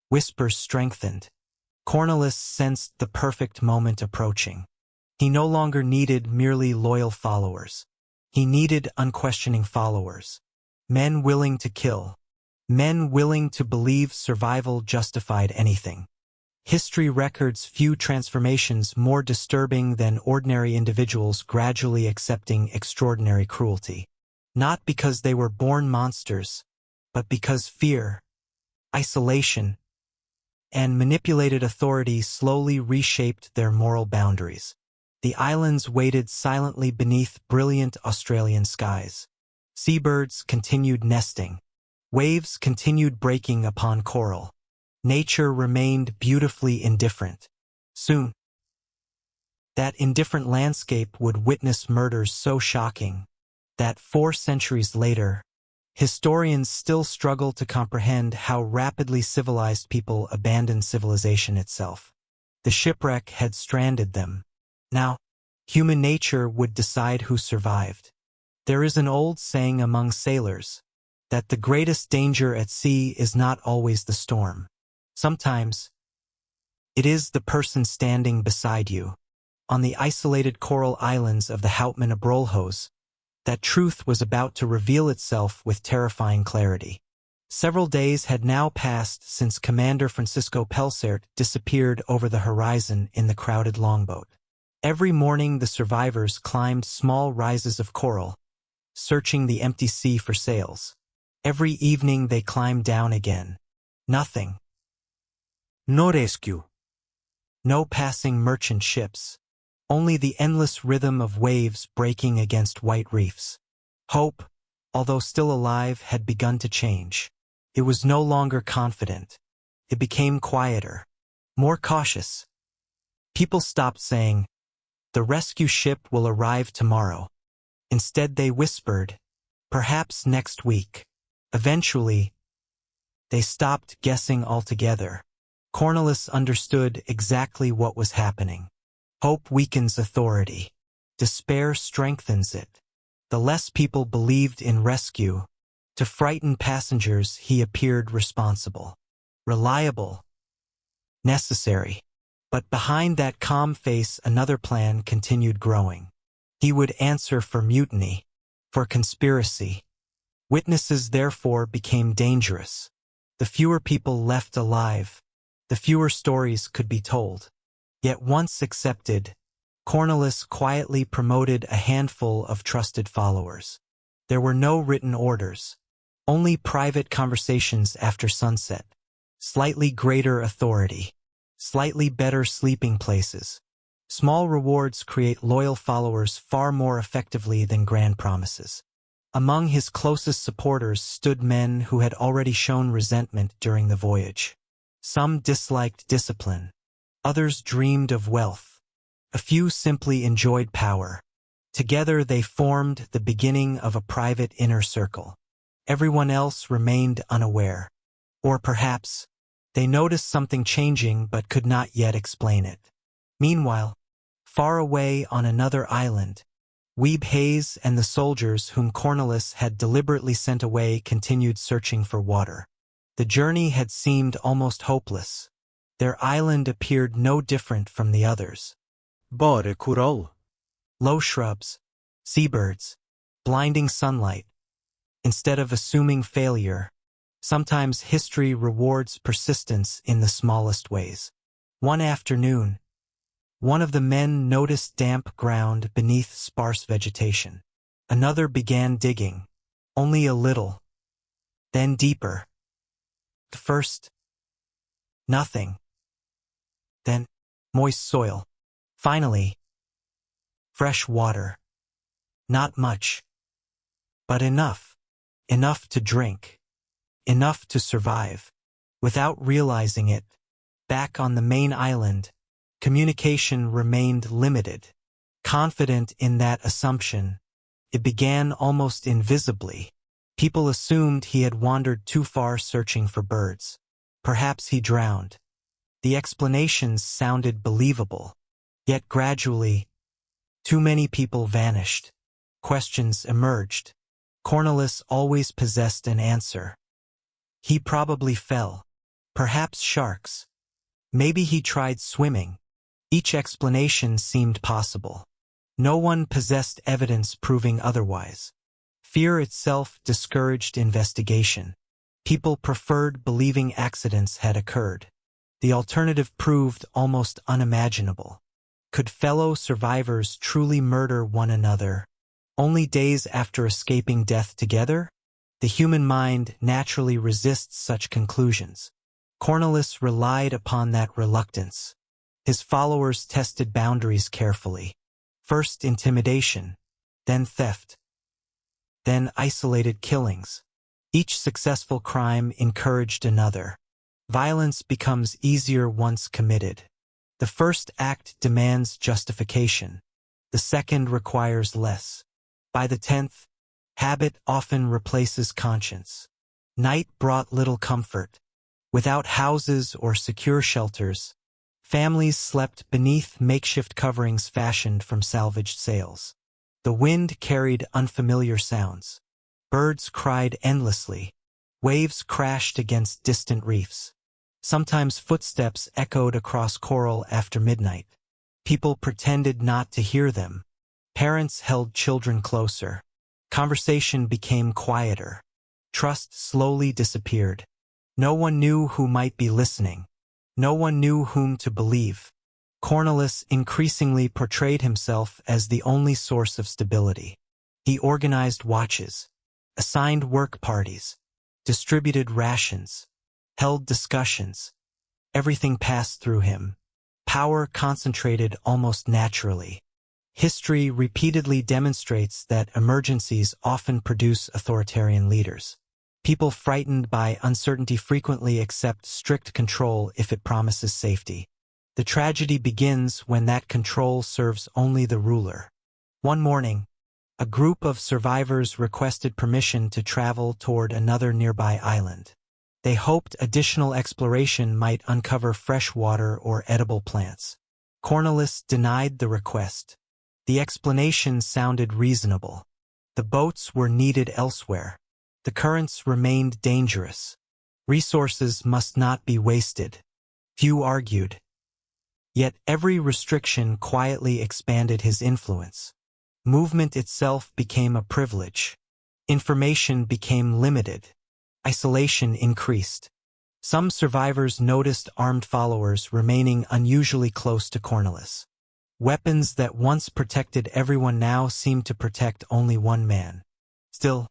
Whispers strengthened. Cornwallis sensed the perfect moment approaching. He no longer needed merely loyal followers. He needed unquestioning followers. Men willing to kill. Men willing to believe survival justified anything. History records few transformations more disturbing than ordinary individuals gradually accepting extraordinary cruelty. Not because they were born monsters, but because fear, isolation, and manipulated authority slowly reshaped their moral boundaries. The islands waited silently beneath brilliant Australian skies. Seabirds continued nesting. Waves continued breaking upon coral. Nature remained beautifully indifferent. Soon, that indifferent landscape would witness murders so shocking that 4 centuries later, historians still struggle to comprehend how rapidly civilized people abandoned civilization itself. The shipwreck had stranded them. Now, human nature would decide who survived. There is an old saying among sailors that the greatest danger at sea is not always the storm. Sometimes, it is the person standing beside you. On the isolated coral islands of the Houtman Abrolhos, that truth was about to reveal itself with terrifying clarity. Several days had now passed since Commander Francisco Pelsert disappeared over the horizon in the crowded longboat. Every morning the survivors climbed small rises of coral, searching the empty sea for sails. Every evening they climbed down again. Nothing. No rescue. No passing merchant ships. Only the endless rhythm of waves breaking against white reefs. Hope, although still alive, had begun to change. It was no longer confident. It became quieter, more cautious. People stopped saying, "The rescue ship will arrive tomorrow." Instead they whispered, "Perhaps next week." Eventually, they stopped guessing altogether. Cornwallis understood exactly what was happening. Hope weakens authority. Despair strengthens it. The less people believed in rescue, to frighten passengers he appeared responsible, reliable, necessary. But behind that calm face another plan continued growing. He would answer for mutiny, for conspiracy. Witnesses therefore became dangerous. The fewer people left alive, the fewer stories could be told. Yet once accepted, Cornwallis quietly promoted a handful of trusted followers. There were no written orders, only private conversations after sunset, slightly greater authority, slightly better sleeping places. Small rewards create loyal followers far more effectively than grand promises. Among his closest supporters stood men who had already shown resentment during the voyage. Some disliked discipline. Others dreamed of wealth. A few simply enjoyed power. Together they formed the beginning of a private inner circle. Everyone else remained unaware. Or perhaps, they noticed something changing but could not yet explain it. Meanwhile, far away on another island, Weeb Hayes and the soldiers whom Cornwallis had deliberately sent away continued searching for water. The journey had seemed almost hopeless. Their island appeared no different from the others. Bare korall. Low shrubs, seabirds, blinding sunlight. Instead of assuming failure, sometimes history rewards persistence in the smallest ways. One afternoon, one of the men noticed damp ground beneath sparse vegetation. Another began digging, only a little, then deeper. First, nothing. Then, moist soil. Finally, fresh water. Not much, but enough. Enough to drink. Enough to survive. Without realizing it, back on the main island, communication remained limited. Confident in that assumption, it began almost invisibly. People assumed he had wandered too far searching for birds. Perhaps he drowned. The explanations sounded believable. Yet gradually, too many people vanished. Questions emerged. Cornwallis always possessed an answer. He probably fell. Perhaps sharks. Maybe he tried swimming. Each explanation seemed possible. No one possessed evidence proving otherwise. Fear itself discouraged investigation. People preferred believing accidents had occurred. The alternative proved almost unimaginable. Could fellow survivors truly murder one another only days after escaping death together? The human mind naturally resists such conclusions. Cornwallis relied upon that reluctance. His followers tested boundaries carefully. First intimidation, then theft, then isolated killings. Each successful crime encouraged another. Violence becomes easier once committed. The first act demands justification. The second requires less. By the 10th, habit often replaces conscience. Night brought little comfort. Without houses or secure shelters, families slept beneath makeshift coverings fashioned from salvaged sails. The wind carried unfamiliar sounds. Birds cried endlessly. Waves crashed against distant reefs. Sometimes footsteps echoed across coral after midnight. People pretended not to hear them. Parents held children closer. Conversation became quieter. Trust slowly disappeared. No one knew who might be listening. No one knew whom to believe. Cornwallis increasingly portrayed himself as the only source of stability. He organized watches, assigned work parties, distributed rations, held discussions. Everything passed through him. Power concentrated almost naturally. History repeatedly demonstrates that emergencies often produce authoritarian leaders. People frightened by uncertainty frequently accept strict control if it promises safety. The tragedy begins when that control serves only the ruler. One morning, a group of survivors requested permission to travel toward another nearby island. They hoped additional exploration might uncover fresh water or edible plants. Cornwallis denied the request. The explanation sounded reasonable. The boats were needed elsewhere. The currents remained dangerous. Resources must not be wasted. Few argued. Yet every restriction quietly expanded his influence. Movement itself became a privilege. Information became limited. Isolation increased. Some survivors noticed armed followers remaining unusually close to Cornwallis. Weapons that once protected everyone now seemed to protect only one man. Still,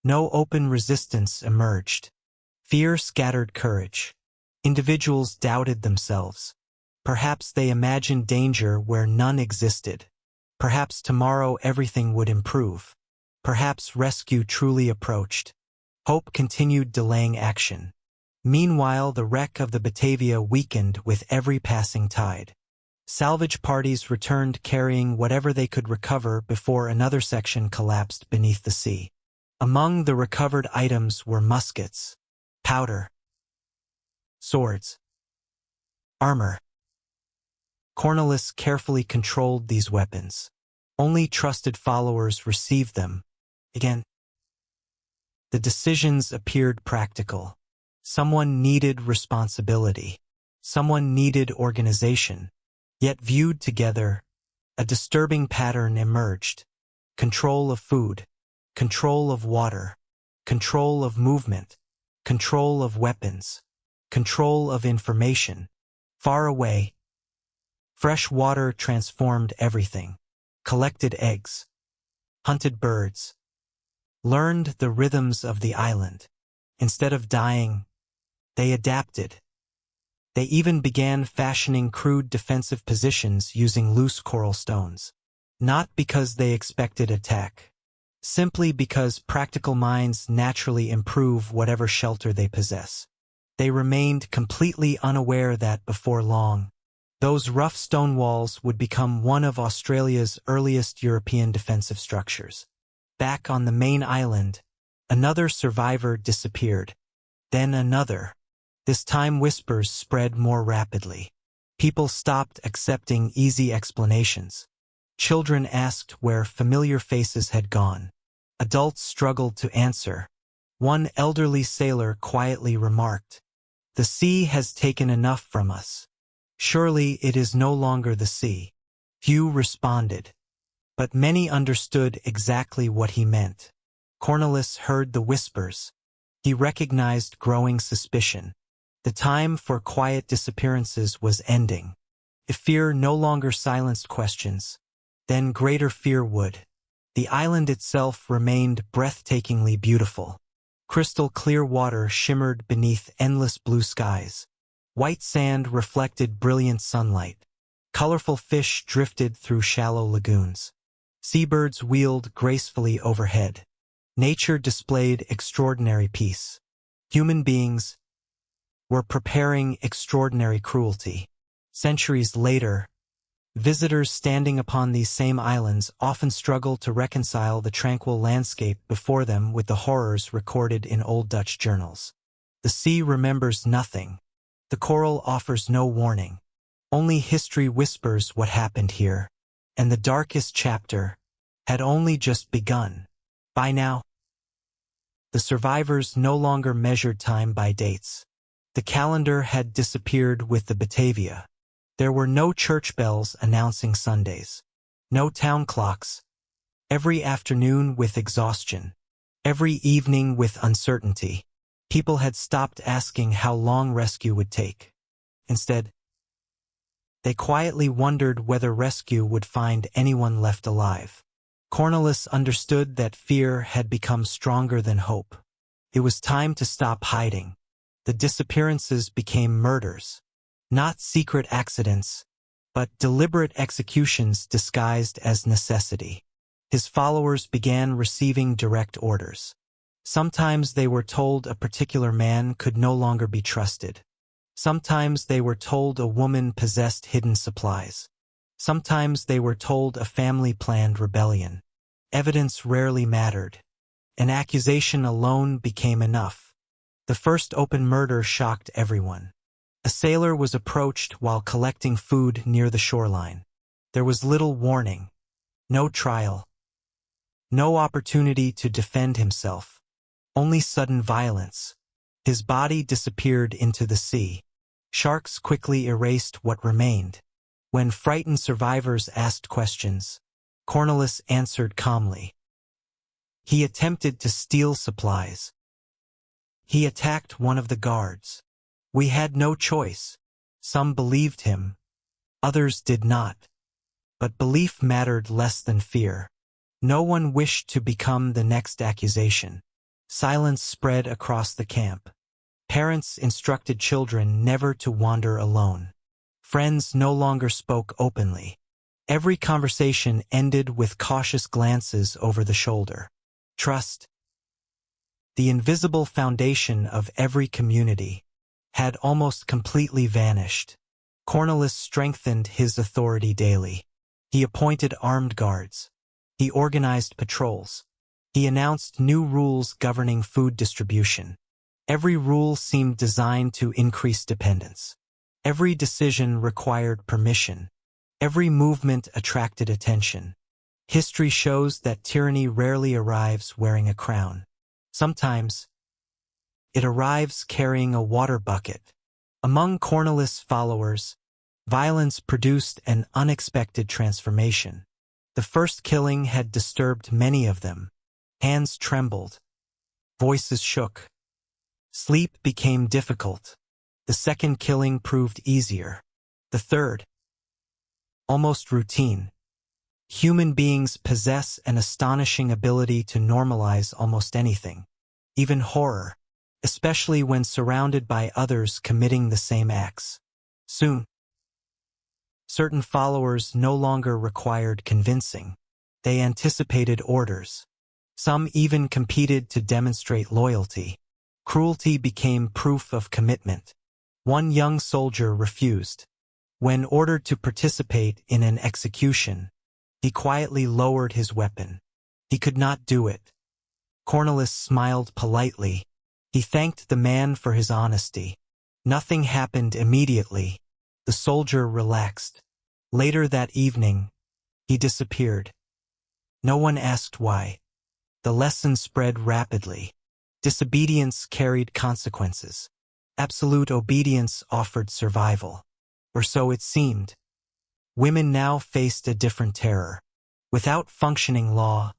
no open resistance emerged. Fear scattered courage. Individuals doubted themselves. Perhaps they imagined danger where none existed. Perhaps tomorrow everything would improve. Perhaps rescue truly approached. Hope continued delaying action. Meanwhile, the wreck of the Batavia weakened with every passing tide. Salvage parties returned carrying whatever they could recover before another section collapsed beneath the sea. Among the recovered items were muskets, powder, swords, armor. Cornwallis carefully controlled these weapons. Only trusted followers received them. Again, the decisions appeared practical. Someone needed responsibility. Someone needed organization. Yet viewed together, a disturbing pattern emerged. Control of food, control of water, control of movement, control of weapons, control of information. Far away, fresh water transformed everything. Collected eggs, hunted birds, learned the rhythms of the island. Instead of dying, they adapted. They even began fashioning crude defensive positions using loose coral stones. Not because they expected attack, simply because practical minds naturally improve whatever shelter they possess. They remained completely unaware that before long, those rough stone walls would become one of Australia's earliest European defensive structures. Back on the main island, another survivor disappeared. Then another. This time whispers spread more rapidly. People stopped accepting easy explanations. Children asked where familiar faces had gone. Adults struggled to answer. One elderly sailor quietly remarked, "The sea has taken enough from us. Surely it is no longer the sea." Few responded, but many understood exactly what he meant. Cornwallis heard the whispers. He recognized growing suspicion. The time for quiet disappearances was ending. If fear no longer silenced questions, then greater fear would. The island itself remained breathtakingly beautiful. Crystal clear water shimmered beneath endless blue skies. White sand reflected brilliant sunlight. Colorful fish drifted through shallow lagoons. Seabirds wheeled gracefully overhead. Nature displayed extraordinary peace. Human beings were preparing extraordinary cruelty. Centuries later, visitors standing upon these same islands often struggle to reconcile the tranquil landscape before them with the horrors recorded in old Dutch journals. The sea remembers nothing. The coral offers no warning. Only history whispers what happened here, and the darkest chapter had only just begun. By now, the survivors no longer measured time by dates. The calendar had disappeared with the Batavia. There were no church bells announcing Sundays. No town clocks. Every afternoon with exhaustion. Every evening with uncertainty. People had stopped asking how long rescue would take. Instead, they quietly wondered whether rescue would find anyone left alive. Cornwallis understood that fear had become stronger than hope. It was time to stop hiding. The disappearances became murders. Not secret accidents, but deliberate executions disguised as necessity. His followers began receiving direct orders. Sometimes they were told a particular man could no longer be trusted. Sometimes they were told a woman possessed hidden supplies. Sometimes they were told a family planned rebellion. Evidence rarely mattered. An accusation alone became enough. The first open murder shocked everyone. A sailor was approached while collecting food near the shoreline. There was little warning, no trial, no opportunity to defend himself, only sudden violence. His body disappeared into the sea. Sharks quickly erased what remained. When frightened survivors asked questions, Cornelis answered calmly. He attempted to steal supplies. He attacked one of the guards. We had no choice. Some believed him, others did not. But belief mattered less than fear. No one wished to become the next accusation. Silence spread across the camp. Parents instructed children never to wander alone. Friends no longer spoke openly. Every conversation ended with cautious glances over the shoulder. Trust, the invisible foundation of every community, had almost completely vanished. Cornelis strengthened his authority daily. He appointed armed guards. He organized patrols. He announced new rules governing food distribution. Every rule seemed designed to increase dependence. Every decision required permission. Every movement attracted attention. History shows that tyranny rarely arrives wearing a crown. Sometimes, it arrives carrying a water bucket. Among Cornelis' followers, violence produced an unexpected transformation. The first killing had disturbed many of them. Hands trembled. Voices shook. Sleep became difficult. The second killing proved easier. The third, almost routine. Human beings possess an astonishing ability to normalize almost anything, even horror, especially when surrounded by others committing the same acts. Soon, certain followers no longer required convincing. They anticipated orders. Some even competed to demonstrate loyalty. Cruelty became proof of commitment. One young soldier refused. When ordered to participate in an execution, he quietly lowered his weapon. He could not do it. Cornelis smiled politely. He thanked the man for his honesty. Nothing happened immediately. The soldier relaxed. Later that evening, he disappeared. No one asked why. The lesson spread rapidly. Disobedience carried consequences. Absolute obedience offered survival. Or so it seemed. Women now faced a different terror. Without functioning law,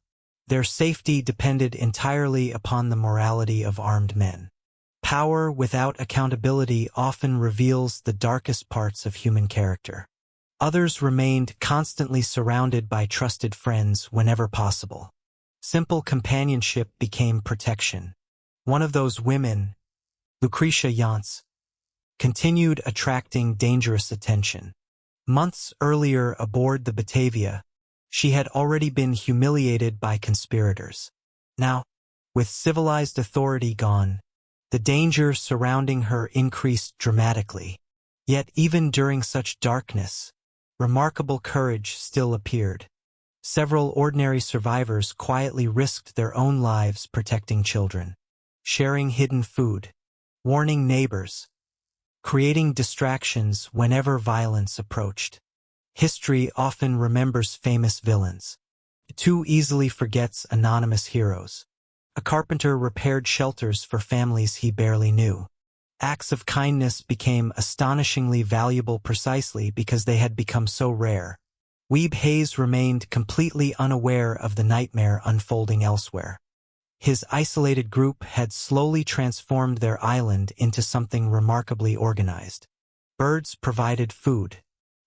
their safety depended entirely upon the morality of armed men. Power without accountability often reveals the darkest parts of human character. Others remained constantly surrounded by trusted friends whenever possible. Simple companionship became protection. One of those women, Lucretia Yance, continued attracting dangerous attention. Months earlier aboard the Batavia, she had already been humiliated by conspirators. Now, with civilized authority gone, the danger surrounding her increased dramatically. Yet even during such darkness, remarkable courage still appeared. Several ordinary survivors quietly risked their own lives protecting children, sharing hidden food, warning neighbors, creating distractions whenever violence approached. History often remembers famous villains. It too easily forgets anonymous heroes. A carpenter repaired shelters for families he barely knew. Acts of kindness became astonishingly valuable precisely because they had become so rare. Weeb Hayes remained completely unaware of the nightmare unfolding elsewhere. His isolated group had slowly transformed their island into something remarkably organized. Birds provided food.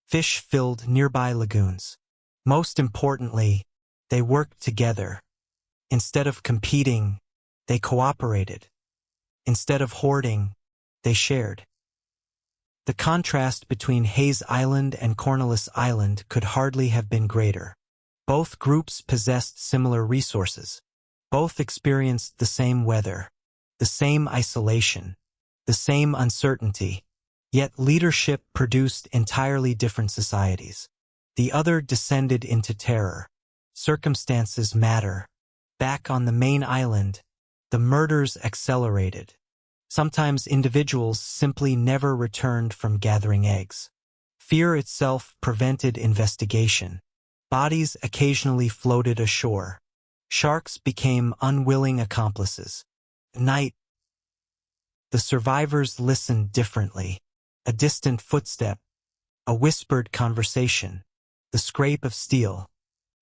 Fish filled nearby lagoons. Most importantly, they worked together. Instead of competing, they cooperated. Instead of hoarding, they shared. The contrast between Hayes Island and Cornelis Island could hardly have been greater. Both groups possessed similar resources. Both experienced the same weather, the same isolation, the same uncertainty, yet leadership produced entirely different societies. The other descended into terror. Circumstances matter. Back on the main island, the murders accelerated. Sometimes individuals simply never returned from gathering eggs. Fear itself prevented investigation. Bodies occasionally floated ashore. Sharks became unwilling accomplices. At night, the survivors listened differently. A distant footstep, a whispered conversation, the scrape of steel,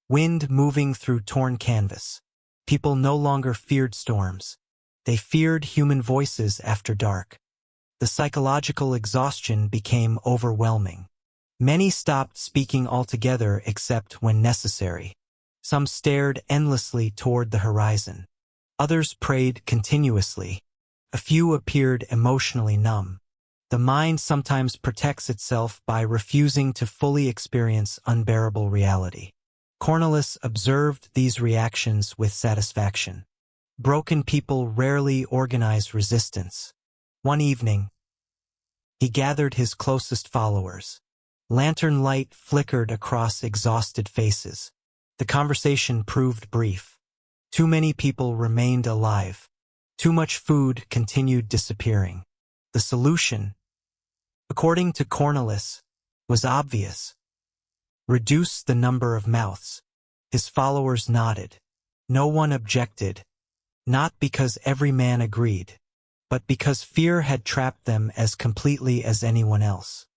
wind moving through torn canvas. People no longer feared storms. They feared human voices after dark. The psychological exhaustion became overwhelming. Many stopped speaking altogether except when necessary. Some stared endlessly toward the horizon. Others prayed continuously. A few appeared emotionally numb. The mind sometimes protects itself by refusing to fully experience unbearable reality. Cornelis observed these reactions with satisfaction. Broken people rarely organize resistance. One evening, he gathered his closest followers. Lantern light flickered across exhausted faces. The conversation proved brief. Too many people remained alive. Too much food continued disappearing. The solution, according to Cornelis, was obvious. Reduce the number of mouths. His followers nodded. No one objected, not because every man agreed, but because fear had trapped them as completely as anyone else.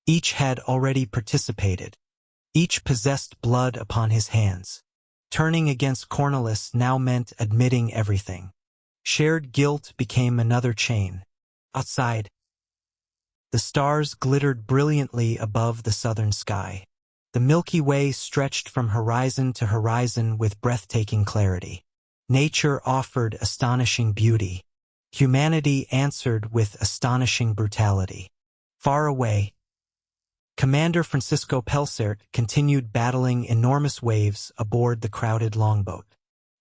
Each had already participated. Each possessed blood upon his hands. Turning against Cornelis now meant admitting everything. Shared guilt became another chain. Outside, the stars glittered brilliantly above the southern sky. The Milky Way stretched from horizon to horizon with breathtaking clarity. Nature offered astonishing beauty. Humanity answered with astonishing brutality. Far away, Commander Francisco Pelsert continued battling enormous waves aboard the crowded longboat.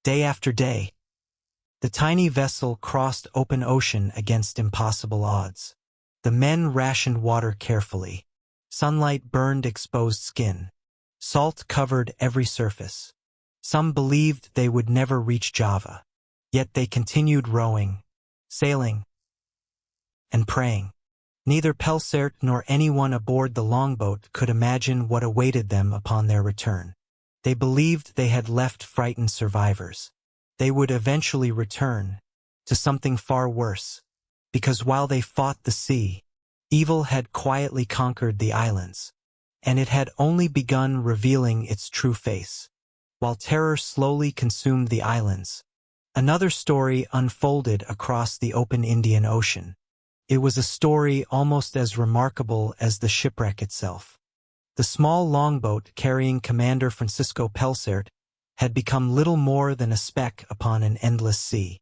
Day after day, the tiny vessel crossed open ocean against impossible odds. The men rationed water carefully. Sunlight burned exposed skin. Salt covered every surface. Some believed they would never reach Java. Yet they continued rowing, sailing, and praying. Neither Pelsert nor anyone aboard the longboat could imagine what awaited them upon their return. They believed they had left frightened survivors. They would eventually return to something far worse, because while they fought the sea, evil had quietly conquered the islands, and it had only begun revealing its true face. While terror slowly consumed the islands, another story unfolded across the open Indian Ocean. It was a story almost as remarkable as the shipwreck itself. The small longboat carrying Commander Francisco Pelsert had become little more than a speck upon an endless sea.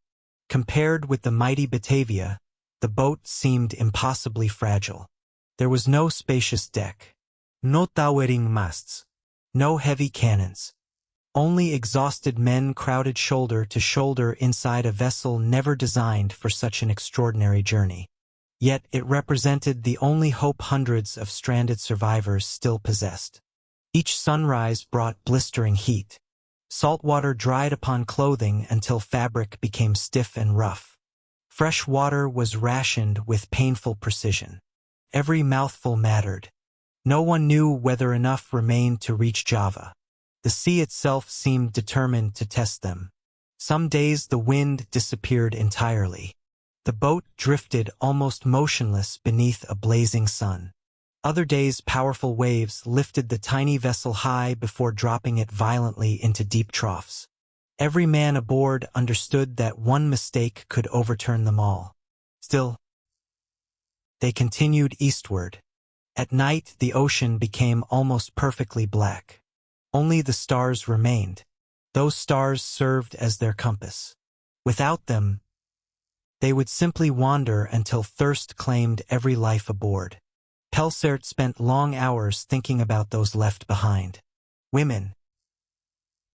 Compared with the mighty Batavia, the boat seemed impossibly fragile. There was no spacious deck, no towering masts, no heavy cannons. Only exhausted men crowded shoulder to shoulder inside a vessel never designed for such an extraordinary journey. Yet it represented the only hope hundreds of stranded survivors still possessed. Each sunrise brought blistering heat. Salt water dried upon clothing until fabric became stiff and rough. Fresh water was rationed with painful precision. Every mouthful mattered. No one knew whether enough remained to reach Java. The sea itself seemed determined to test them. Some days the wind disappeared entirely. The boat drifted almost motionless beneath a blazing sun. Other days powerful waves lifted the tiny vessel high before dropping it violently into deep troughs. Every man aboard understood that one mistake could overturn them all. Still, they continued eastward. At night the ocean became almost perfectly black. Only the stars remained. Those stars served as their compass. Without them, they would simply wander until thirst claimed every life aboard. Pelsert spent long hours thinking about those left behind. Women,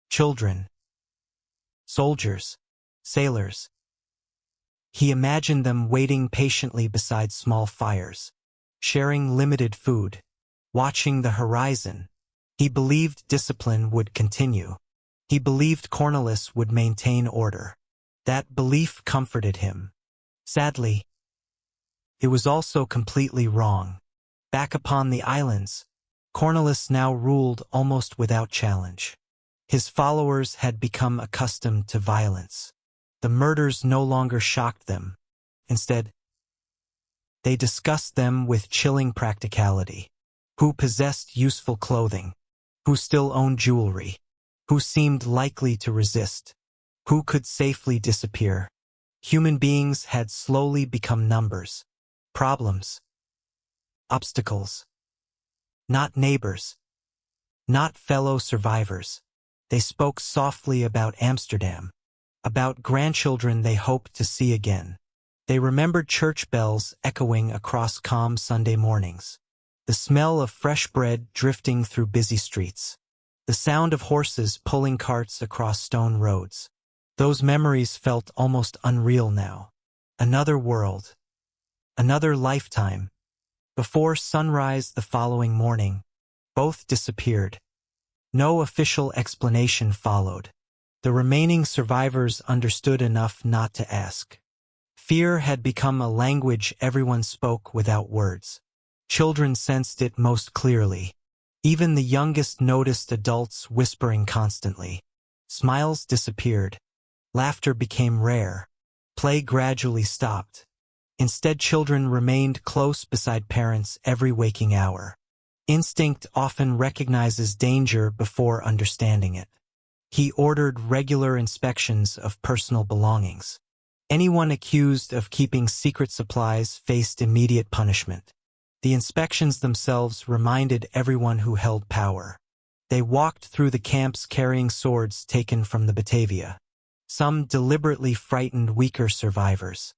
children, soldiers. sailors. He imagined them waiting patiently beside small fires, sharing limited food, watching the horizon. He believed discipline would continue. He believed Cornwallis would maintain order. That belief comforted him. Sadly, it was also completely wrong. Back upon the islands, Cornwallis now ruled almost without challenge. His followers had become accustomed to violence. The murders no longer shocked them. Instead, they discussed them with chilling practicality. Who possessed useful clothing? Who still owned jewelry? Who seemed likely to resist? Who could safely disappear? Human beings had slowly become numbers, problems, obstacles. Not neighbors, not fellow survivors. They spoke softly about Amsterdam, about grandchildren they hoped to see again. They remembered church bells echoing across calm Sunday mornings, the smell of fresh bread drifting through busy streets, the sound of horses pulling carts across stone roads. Those memories felt almost unreal now. Another world, another lifetime. Before sunrise the following morning, both disappeared. No official explanation followed. The remaining survivors understood enough not to ask. Fear had become a language everyone spoke without words. Children sensed it most clearly. Even the youngest noticed adults whispering constantly. Smiles disappeared. Laughter became rare. Play gradually stopped. Instead, children remained close beside parents every waking hour. Instinct often recognizes danger before understanding it. He ordered regular inspections of personal belongings. Anyone accused of keeping secret supplies faced immediate punishment. The inspections themselves reminded everyone who held power. They walked through the camps carrying swords taken from the Batavia. Some deliberately frightened weaker survivors.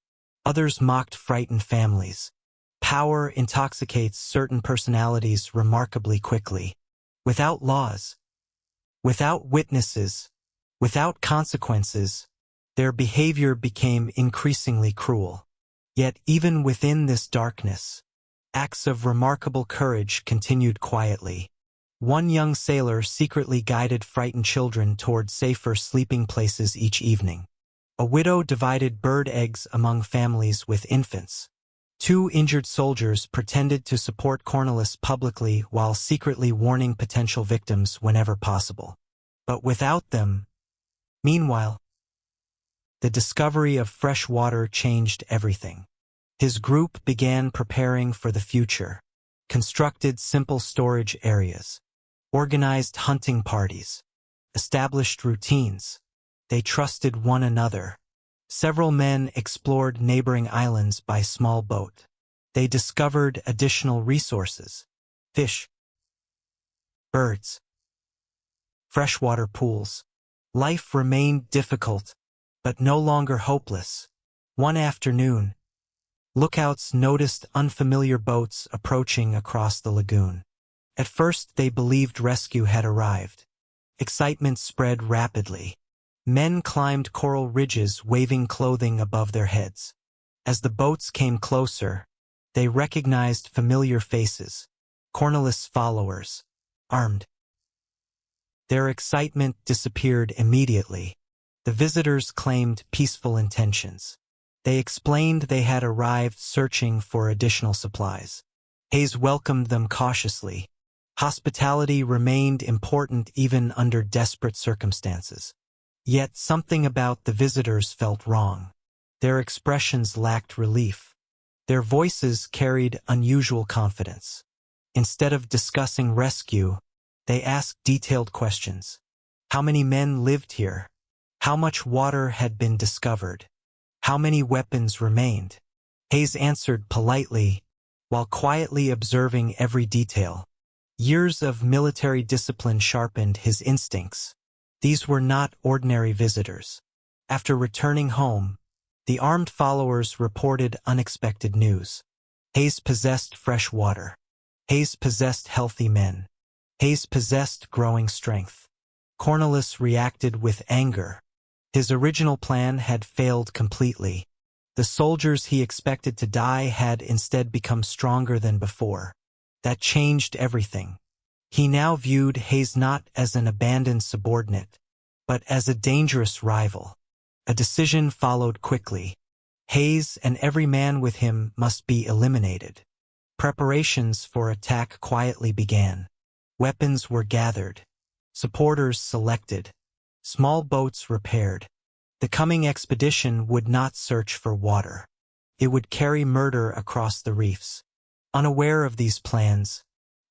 Others mocked frightened families. Power intoxicates certain personalities remarkably quickly. Without laws, without witnesses, without consequences, their behavior became increasingly cruel. Yet even within this darkness, acts of remarkable courage continued quietly. One young sailor secretly guided frightened children toward safer sleeping places each evening. A widow divided bird eggs among families with infants. 2 injured soldiers pretended to support Cornwallis publicly while secretly warning potential victims whenever possible. But without them, meanwhile, the discovery of fresh water changed everything. His group began preparing for the future, constructed simple storage areas, organized hunting parties, established routines. They trusted one another. Several men explored neighboring islands by small boat. They discovered additional resources: fish, birds, freshwater pools. Life remained difficult, but no longer hopeless. One afternoon, lookouts noticed unfamiliar boats approaching across the lagoon. At first they believed rescue had arrived. Excitement spread rapidly. Men climbed coral ridges waving clothing above their heads. As the boats came closer, they recognized familiar faces, Cornwallis followers, armed. Their excitement disappeared immediately. The visitors claimed peaceful intentions. They explained they had arrived searching for additional supplies. Hayes welcomed them cautiously. Hospitality remained important even under desperate circumstances. Yet something about the visitors felt wrong. Their expressions lacked relief. Their voices carried unusual confidence. Instead of discussing rescue, they asked detailed questions. How many men lived here? How much water had been discovered? How many weapons remained? Hayes answered politely, while quietly observing every detail. Years of military discipline sharpened his instincts. These were not ordinary visitors. After returning home, the armed followers reported unexpected news. Hayes possessed fresh water. Hayes possessed healthy men. Hayes possessed growing strength. Cornwallis reacted with anger. His original plan had failed completely. The soldiers he expected to die had instead become stronger than before. That changed everything. He now viewed Heist not as an abandoned subordinate, but as a dangerous rival. A decision followed quickly. Heist and every man with him must be eliminated. Preparations for attack quietly began. Weapons were gathered. Supporters selected. Small boats repaired. The coming expedition would not search for water. It would carry murder across the reefs. Unaware of these plans,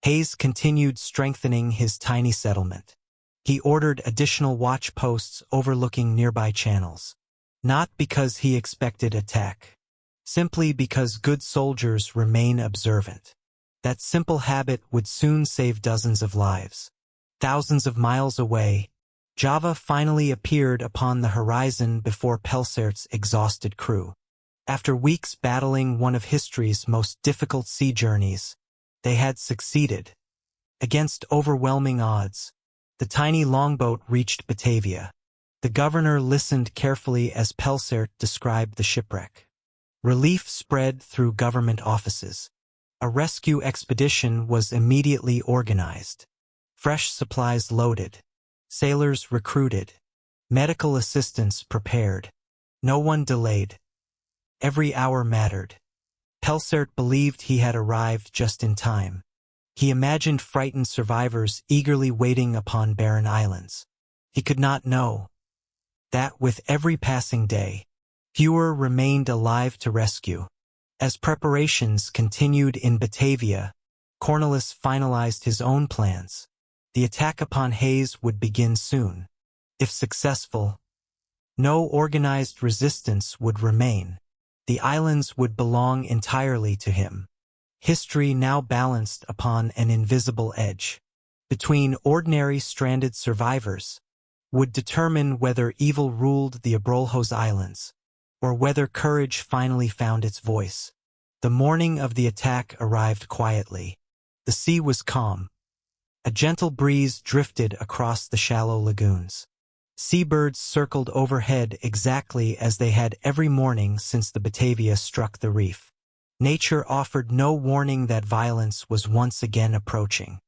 Heist continued strengthening his tiny settlement. He ordered additional watch posts overlooking nearby channels. Not because he expected attack. Simply because good soldiers remain observant. That simple habit would soon save dozens of lives. Thousands of miles away, Java finally appeared upon the horizon before Pelsert's exhausted crew. After weeks battling one of history's most difficult sea journeys, they had succeeded. Against overwhelming odds, the tiny longboat reached Batavia. The governor listened carefully as Pelsert described the shipwreck. Relief spread through government offices. A rescue expedition was immediately organized. Fresh supplies loaded. Sailors recruited. Medical assistance prepared. No one delayed. Every hour mattered. Pelsert believed he had arrived just in time. He imagined frightened survivors eagerly waiting upon barren islands. He could not know that with every passing day, fewer remained alive to rescue. As preparations continued in Batavia, Cornelis finalized his own plans. The attack upon Heist would begin soon. If successful, no organized resistance would remain. The islands would belong entirely to him. History now balanced upon an invisible edge. Between ordinary stranded survivors, would determine whether evil ruled the Abrolhos Islands, or whether courage finally found its voice. The morning of the attack arrived quietly. The sea was calm. A gentle breeze drifted across the shallow lagoons. Seabirds circled overhead exactly as they had every morning since the Batavia struck the reef. Nature offered no warning that violence was once again approaching.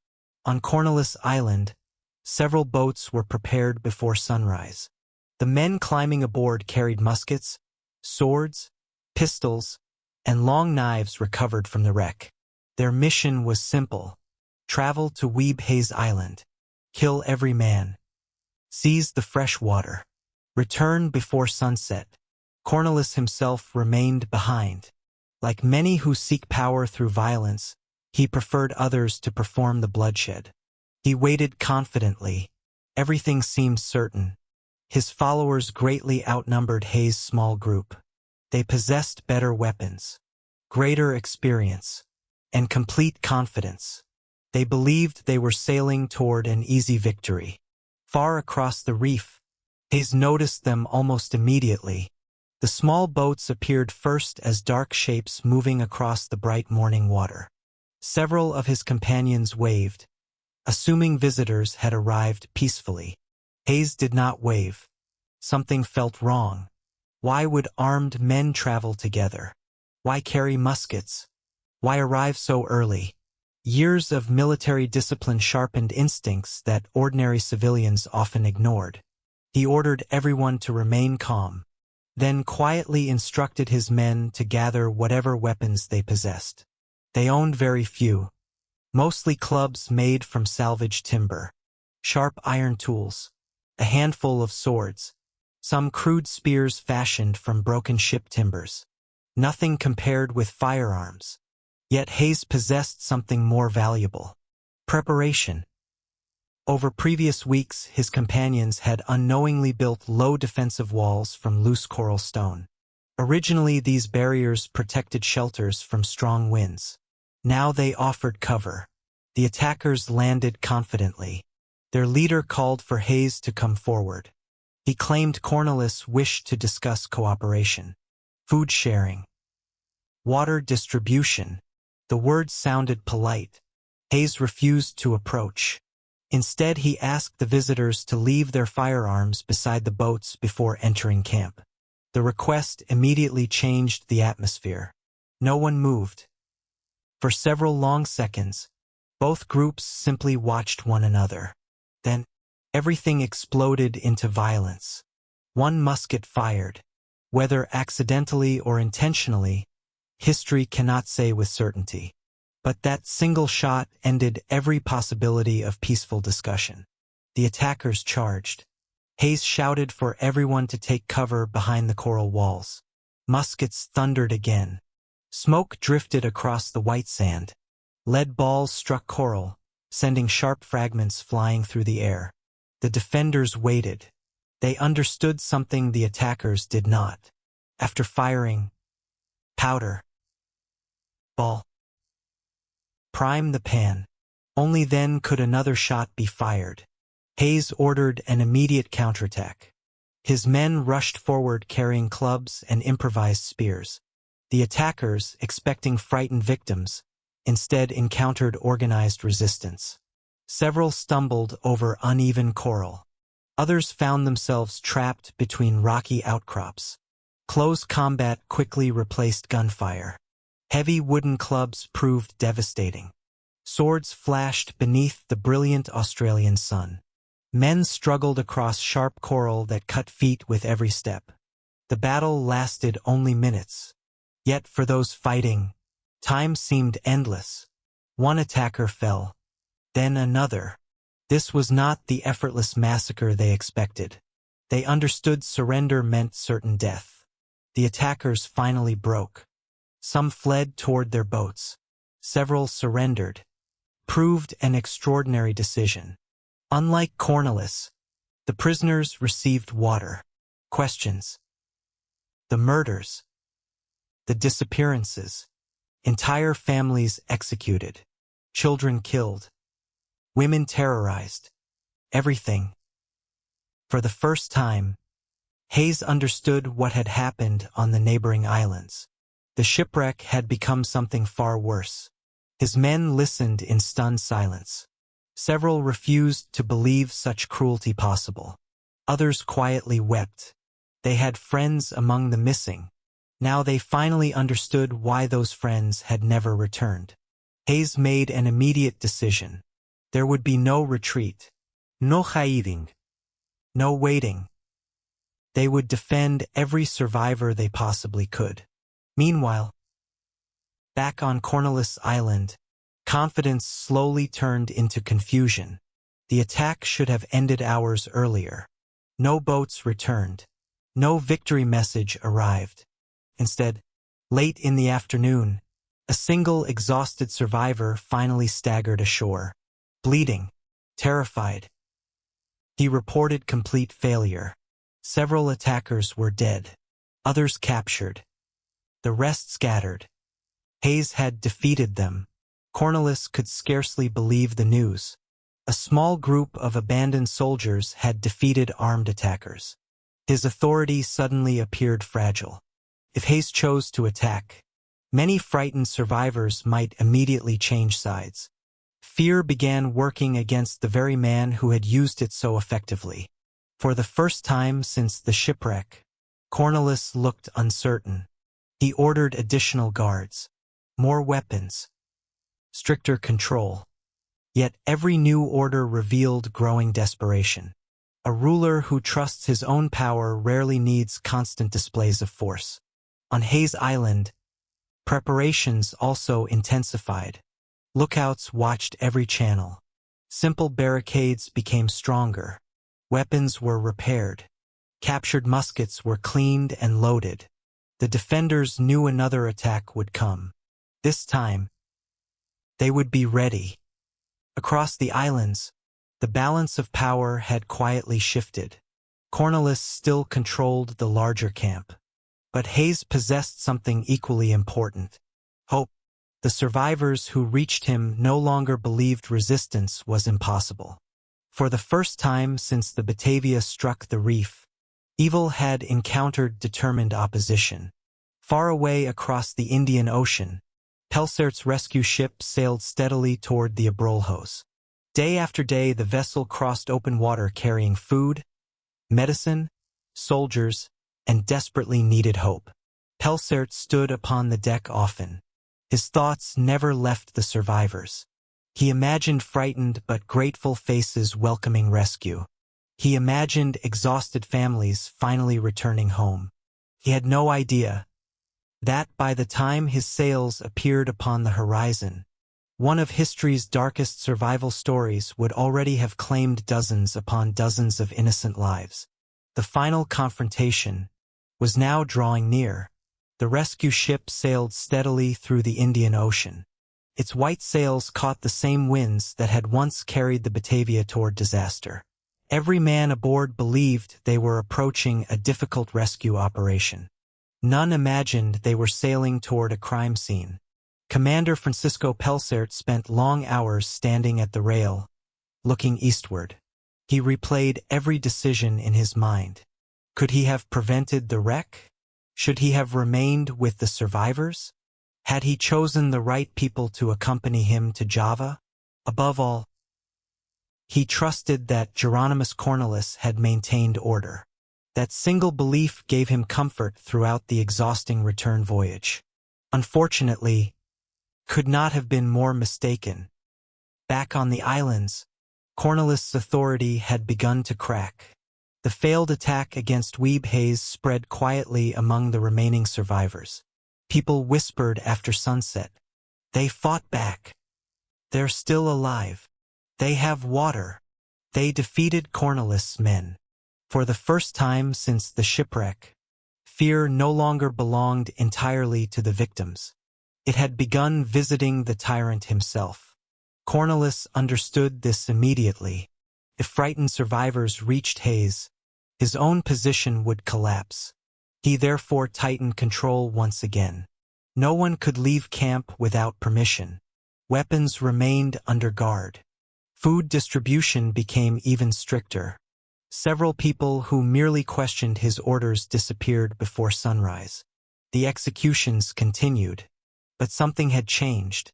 On Cornelis Island, several boats were prepared before sunrise. The men climbing aboard carried muskets, swords, pistols, and long knives recovered from the wreck. Their mission was simple. Travel to Weeb Hayes Island. Kill every man. Seize the fresh water. Return before sunset. Cornelis himself remained behind. Like many who seek power through violence, he preferred others to perform the bloodshed. He waited confidently. Everything seemed certain. His followers greatly outnumbered Hayes' small group. They possessed better weapons, greater experience, and complete confidence. They believed they were sailing toward an easy victory. Far across the reef, Hayes noticed them almost immediately. The small boats appeared first as dark shapes moving across the bright morning water. Several of his companions waved, assuming visitors had arrived peacefully. Hayes did not wave. Something felt wrong. Why would armed men travel together? Why carry muskets? Why arrive so early? Years of military discipline sharpened instincts that ordinary civilians often ignored. He ordered everyone to remain calm, then quietly instructed his men to gather whatever weapons they possessed. They owned very few, mostly clubs made from salvaged timber, sharp iron tools, a handful of swords, some crude spears fashioned from broken ship timbers. Nothing compared with firearms. Yet Hayes possessed something more valuable: preparation. Over previous weeks, his companions had unknowingly built low defensive walls from loose coral stone. Originally, these barriers protected shelters from strong winds. Now they offered cover. The attackers landed confidently. Their leader called for Hayes to come forward. He claimed Cornelis wished to discuss cooperation, food sharing, water distribution. The words sounded polite. Hayes refused to approach. Instead, he asked the visitors to leave their firearms beside the boats before entering camp. The request immediately changed the atmosphere. No one moved. For several long seconds, both groups simply watched one another. Then, everything exploded into violence. One musket fired. Whether accidentally or intentionally, history cannot say with certainty. But that single shot ended every possibility of peaceful discussion. The attackers charged. Hayes shouted for everyone to take cover behind the coral walls. Muskets thundered again. Smoke drifted across the white sand. Lead balls struck coral, sending sharp fragments flying through the air. The defenders waited. They understood something the attackers did not. After firing, powder, ball, prime the pan. Only then could another shot be fired. Hayes ordered an immediate counterattack. His men rushed forward carrying clubs and improvised spears. The attackers, expecting frightened victims, instead encountered organized resistance. Several stumbled over uneven coral. Others found themselves trapped between rocky outcrops. Close combat quickly replaced gunfire. Heavy wooden clubs proved devastating. Swords flashed beneath the brilliant Australian sun. Men struggled across sharp coral that cut feet with every step. The battle lasted only minutes. Yet for those fighting, time seemed endless. One attacker fell, then another. This was not the effortless massacre they expected. They understood surrender meant certain death. The attackers finally broke. Some fled toward their boats. Several surrendered. Proved an extraordinary decision. Unlike Cornwallis, the prisoners received water. Questions. The murders. The disappearances. Entire families executed. Children killed. Women terrorized. Everything. For the first time, Hayes understood what had happened on the neighboring islands. The shipwreck had become something far worse. His men listened in stunned silence. Several refused to believe such cruelty possible. Others quietly wept. They had friends among the missing. Now they finally understood why those friends had never returned. Hayes made an immediate decision. There would be no retreat. No hiding. No waiting. They would defend every survivor they possibly could. Meanwhile, back on Cornwallis Island, confidence slowly turned into confusion. The attack should have ended hours earlier. No boats returned. No victory message arrived. Instead, late in the afternoon, a single exhausted survivor finally staggered ashore. Bleeding, terrified. He reported complete failure. Several attackers were dead. Others captured. The rest scattered. Hayes had defeated them. Cornwallis could scarcely believe the news. A small group of abandoned soldiers had defeated armed attackers. His authority suddenly appeared fragile. If Hayes chose to attack, many frightened survivors might immediately change sides. Fear began working against the very man who had used it so effectively. For the first time since the shipwreck, Cornwallis looked uncertain. He ordered additional guards, more weapons, stricter control. Yet every new order revealed growing desperation. A ruler who trusts his own power rarely needs constant displays of force. On Hayes Island, preparations also intensified. Lookouts watched every channel. Simple barricades became stronger. Weapons were repaired. Captured muskets were cleaned and loaded. The defenders knew another attack would come. This time, they would be ready. Across the islands, the balance of power had quietly shifted. Cornwallis still controlled the larger camp. But Hayes possessed something equally important: hope. The survivors who reached him no longer believed resistance was impossible. For the first time since the Batavia struck the reef, evil had encountered determined opposition. Far away across the Indian Ocean, Pelsert's rescue ship sailed steadily toward the Abrolhos. Day after day, the vessel crossed open water carrying food, medicine, soldiers, and desperately needed hope. Pelsert stood upon the deck often. His thoughts never left the survivors. He imagined frightened but grateful faces welcoming rescue. He imagined exhausted families finally returning home. He had no idea that by the time his sails appeared upon the horizon, one of history's darkest survival stories would already have claimed dozens upon dozens of innocent lives. The final confrontation was now drawing near. The rescue ship sailed steadily through the Indian Ocean. Its white sails caught the same winds that had once carried the Batavia toward disaster. Every man aboard believed they were approaching a difficult rescue operation. None imagined they were sailing toward a crime scene. Commander Francisco Pelsert spent long hours standing at the rail, looking eastward. He replayed every decision in his mind. Could he have prevented the wreck? Should he have remained with the survivors? Had he chosen the right people to accompany him to Java? Above all, he trusted that Geronimus Cornelis had maintained order. That single belief gave him comfort throughout the exhausting return voyage. Unfortunately, could not have been more mistaken. Back on the islands, Cornelis' authority had begun to crack. The failed attack against Weeb Hayes spread quietly among the remaining survivors. People whispered after sunset, "They fought back. They're still alive. They have water." They defeated Cornelis' men. For the first time since the shipwreck, fear no longer belonged entirely to the victims. It had begun visiting the tyrant himself. Cornelis understood this immediately. If frightened survivors reached Hayes, his own position would collapse. He therefore tightened control once again. No one could leave camp without permission. Weapons remained under guard. Food distribution became even stricter. Several people who merely questioned his orders disappeared before sunrise. The executions continued, but something had changed.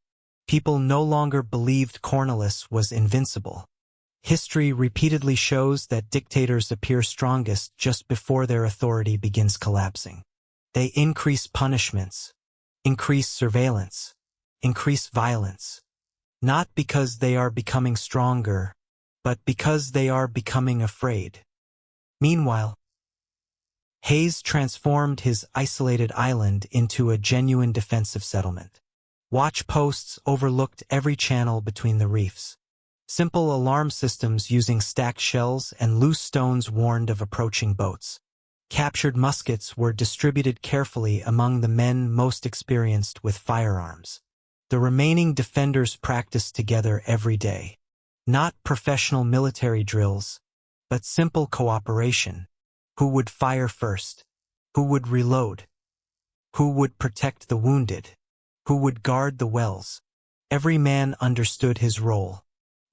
People no longer believed Cornelis was invincible. History repeatedly shows that dictators appear strongest just before their authority begins collapsing. They increase punishments, increase surveillance, increase violence, not because they are becoming stronger, but because they are becoming afraid. Meanwhile, Hayes transformed his isolated island into a genuine defensive settlement. Watch posts overlooked every channel between the reefs. Simple alarm systems using stacked shells and loose stones warned of approaching boats. Captured muskets were distributed carefully among the men most experienced with firearms. The remaining defenders practiced together every day. Not professional military drills, but simple cooperation. Who would fire first? Who would reload? Who would protect the wounded? Who would guard the wells? Every man understood his role.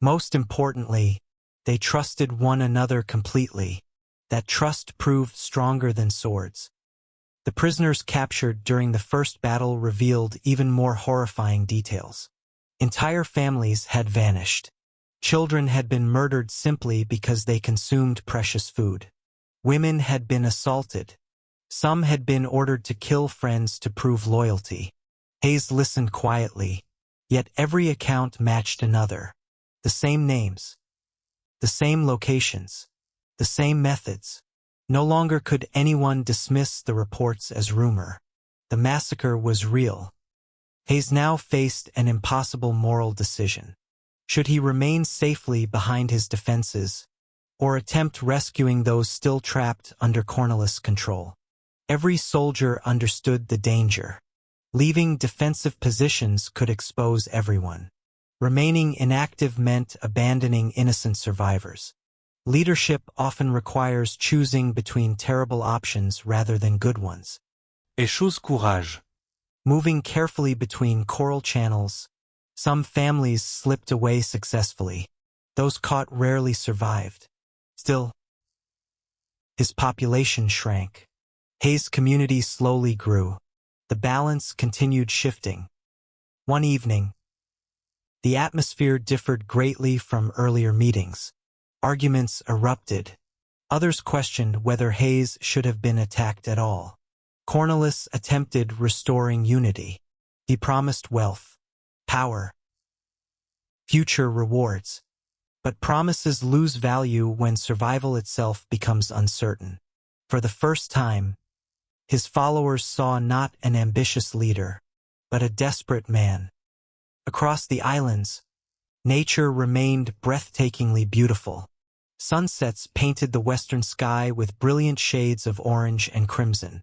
Most importantly, they trusted one another completely. That trust proved stronger than swords. The prisoners captured during the first battle revealed even more horrifying details. Entire families had vanished. Children had been murdered simply because they consumed precious food. Women had been assaulted. Some had been ordered to kill friends to prove loyalty. Hayes listened quietly, yet every account matched another. The same names, the same locations, the same methods. No longer could anyone dismiss the reports as rumor. The massacre was real. Hayes now faced an impossible moral decision. Should he remain safely behind his defenses, or attempt rescuing those still trapped under Cornelis' control? Every soldier understood the danger. Leaving defensive positions could expose everyone. Remaining inactive meant abandoning innocent survivors. Leadership often requires choosing between terrible options rather than good ones. Et chose courage. Moving carefully between coral channels, some families slipped away successfully. Those caught rarely survived. Still, his population shrank. Hayes' community slowly grew. The balance continued shifting. One evening, The atmosphere differed greatly from earlier meetings. Arguments erupted. Others questioned whether Hayes should have been attacked at all. Cornwallis attempted restoring unity. He promised wealth, power, future rewards. But promises lose value when survival itself becomes uncertain. For the first time, his followers saw not an ambitious leader, but a desperate man. Across the islands, nature remained breathtakingly beautiful. Sunsets painted the western sky with brilliant shades of orange and crimson.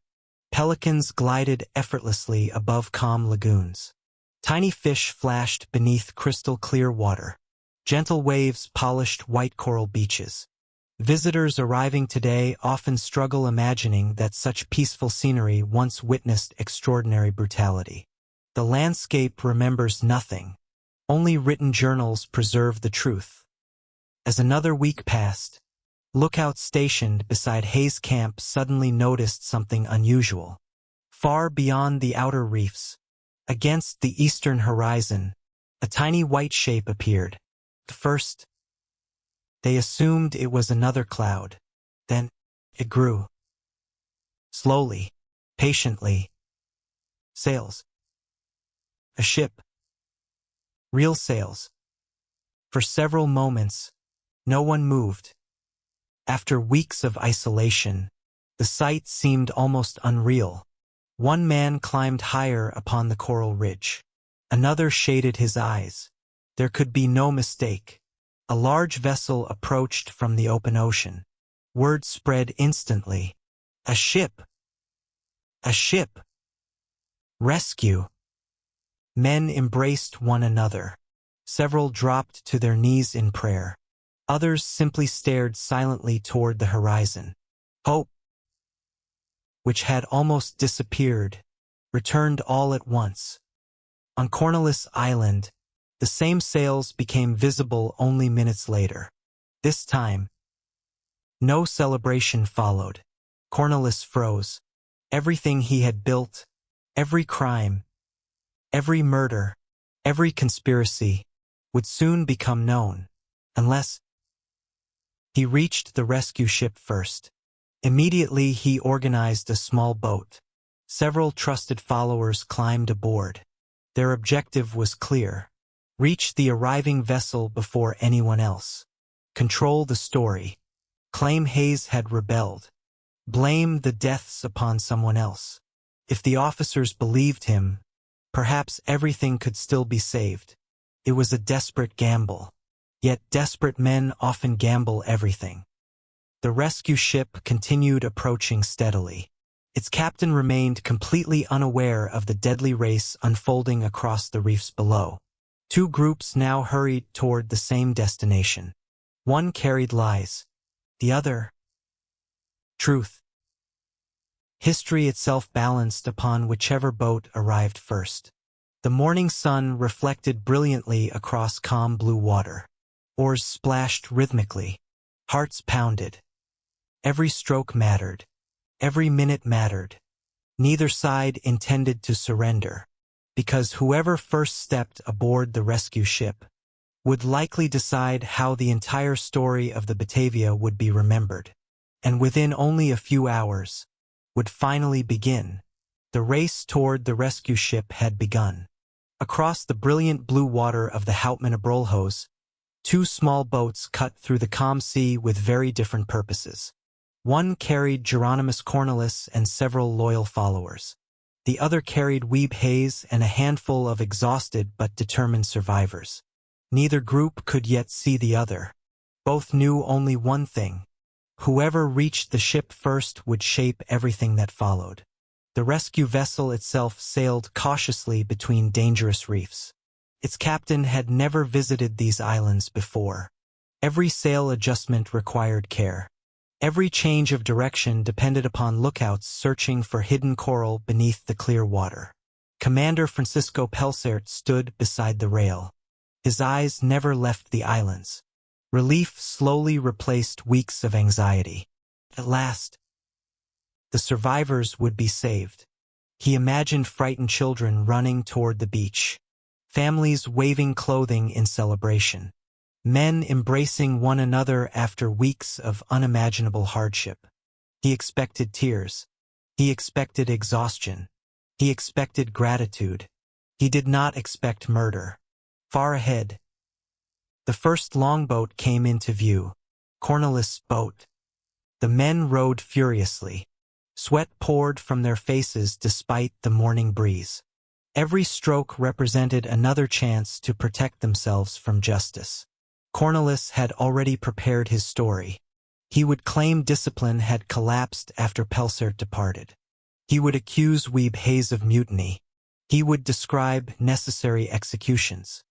Pelicans glided effortlessly above calm lagoons. Tiny fish flashed beneath crystal-clear water. Gentle waves polished white coral beaches. Visitors arriving today often struggle imagining that such peaceful scenery once witnessed extraordinary brutality. The landscape remembers nothing. Only written journals preserve the truth. As another week passed, lookouts stationed beside Hayes Camp suddenly noticed something unusual. Far beyond the outer reefs, against the eastern horizon, a tiny white shape appeared. At first, they assumed it was another cloud. Then, it grew. Slowly, patiently. Sails. A ship. Real sails. For several moments, no one moved. After weeks of isolation, the sight seemed almost unreal. One man climbed higher upon the coral ridge. Another shaded his eyes. There could be no mistake. A large vessel approached from the open ocean. Word spread instantly. A ship! A ship! Rescue! Men embraced one another. Several dropped to their knees in prayer. Others simply stared silently toward the horizon. Hope, which had almost disappeared, returned all at once. On Cornwallis Island, the same sails became visible only minutes later. This time, no celebration followed. Cornwallis froze. Everything he had built, every crime, every murder, every conspiracy, would soon become known, unless he reached the rescue ship first. Immediately he organized a small boat. Several trusted followers climbed aboard. Their objective was clear: reach the arriving vessel before anyone else. Control the story. Claim Hayes had rebelled. Blame the deaths upon someone else. If the officers believed him, perhaps everything could still be saved. It was a desperate gamble. Yet desperate men often gamble everything. The rescue ship continued approaching steadily. Its captain remained completely unaware of the deadly race unfolding across the reefs below. Two groups now hurried toward the same destination. One carried lies. The other, truth. History itself balanced upon whichever boat arrived first. The morning sun reflected brilliantly across calm blue water. Oars splashed rhythmically. Hearts pounded. Every stroke mattered. Every minute mattered. Neither side intended to surrender, because whoever first stepped aboard the rescue ship would likely decide how the entire story of the Batavia would be remembered. And within only a few hours, would finally begin. The race toward the rescue ship had begun. Across the brilliant blue water of the Houtman Abrolhos, two small boats cut through the calm sea with very different purposes. One carried Geronimus Cornwallis and several loyal followers. The other carried Weeb Hayes and a handful of exhausted but determined survivors. Neither group could yet see the other. Both knew only one thing: whoever reached the ship first would shape everything that followed. The rescue vessel itself sailed cautiously between dangerous reefs. Its captain had never visited these islands before. Every sail adjustment required care. Every change of direction depended upon lookouts searching for hidden coral beneath the clear water. Commander Francisco Pelsert stood beside the rail. His eyes never left the islands. Relief slowly replaced weeks of anxiety. At last, the survivors would be saved. He imagined frightened children running toward the beach. families waving clothing in celebration, men embracing one another after weeks of unimaginable hardship. He expected tears. He expected exhaustion. He expected gratitude. He did not expect murder. Far ahead, the first longboat came into view. Cornwallis' boat. The men rowed furiously. Sweat poured from their faces despite the morning breeze. Every stroke represented another chance to protect themselves from justice. Cornwallis had already prepared his story. He would claim discipline had collapsed after Pelsert departed. He would accuse Weeb Hayes of mutiny. He would describe necessary executions.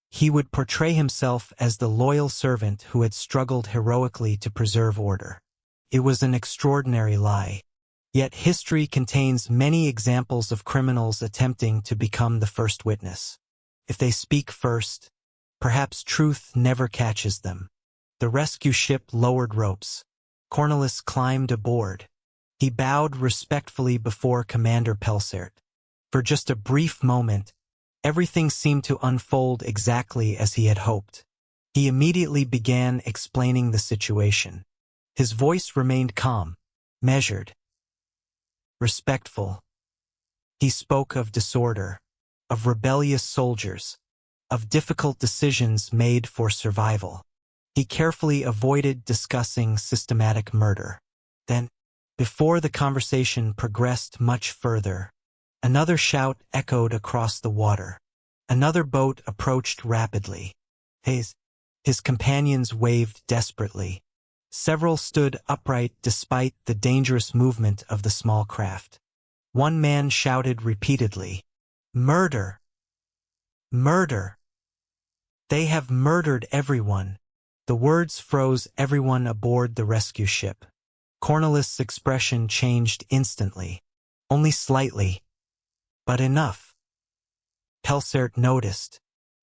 He would portray himself as the loyal servant who had struggled heroically to preserve order. It was an extraordinary lie. Yet history contains many examples of criminals attempting to become the first witness. If they speak first, perhaps truth never catches them. The rescue ship lowered ropes. Cornwallis climbed aboard. He bowed respectfully before Commander Pelsert. For just a brief moment, everything seemed to unfold exactly as he had hoped. He immediately began explaining the situation. His voice remained calm, measured, respectful. He spoke of disorder, of rebellious soldiers, of difficult decisions made for survival. He carefully avoided discussing systematic murder. Then, before the conversation progressed much further, another shout echoed across the water. Another boat approached rapidly. His companions waved desperately. Several stood upright despite the dangerous movement of the small craft. One man shouted repeatedly, "Murder! Murder! They have murdered everyone." The words froze everyone aboard the rescue ship. Cornwallis' expression changed instantly. Only slightly, but enough. Pelsert noticed.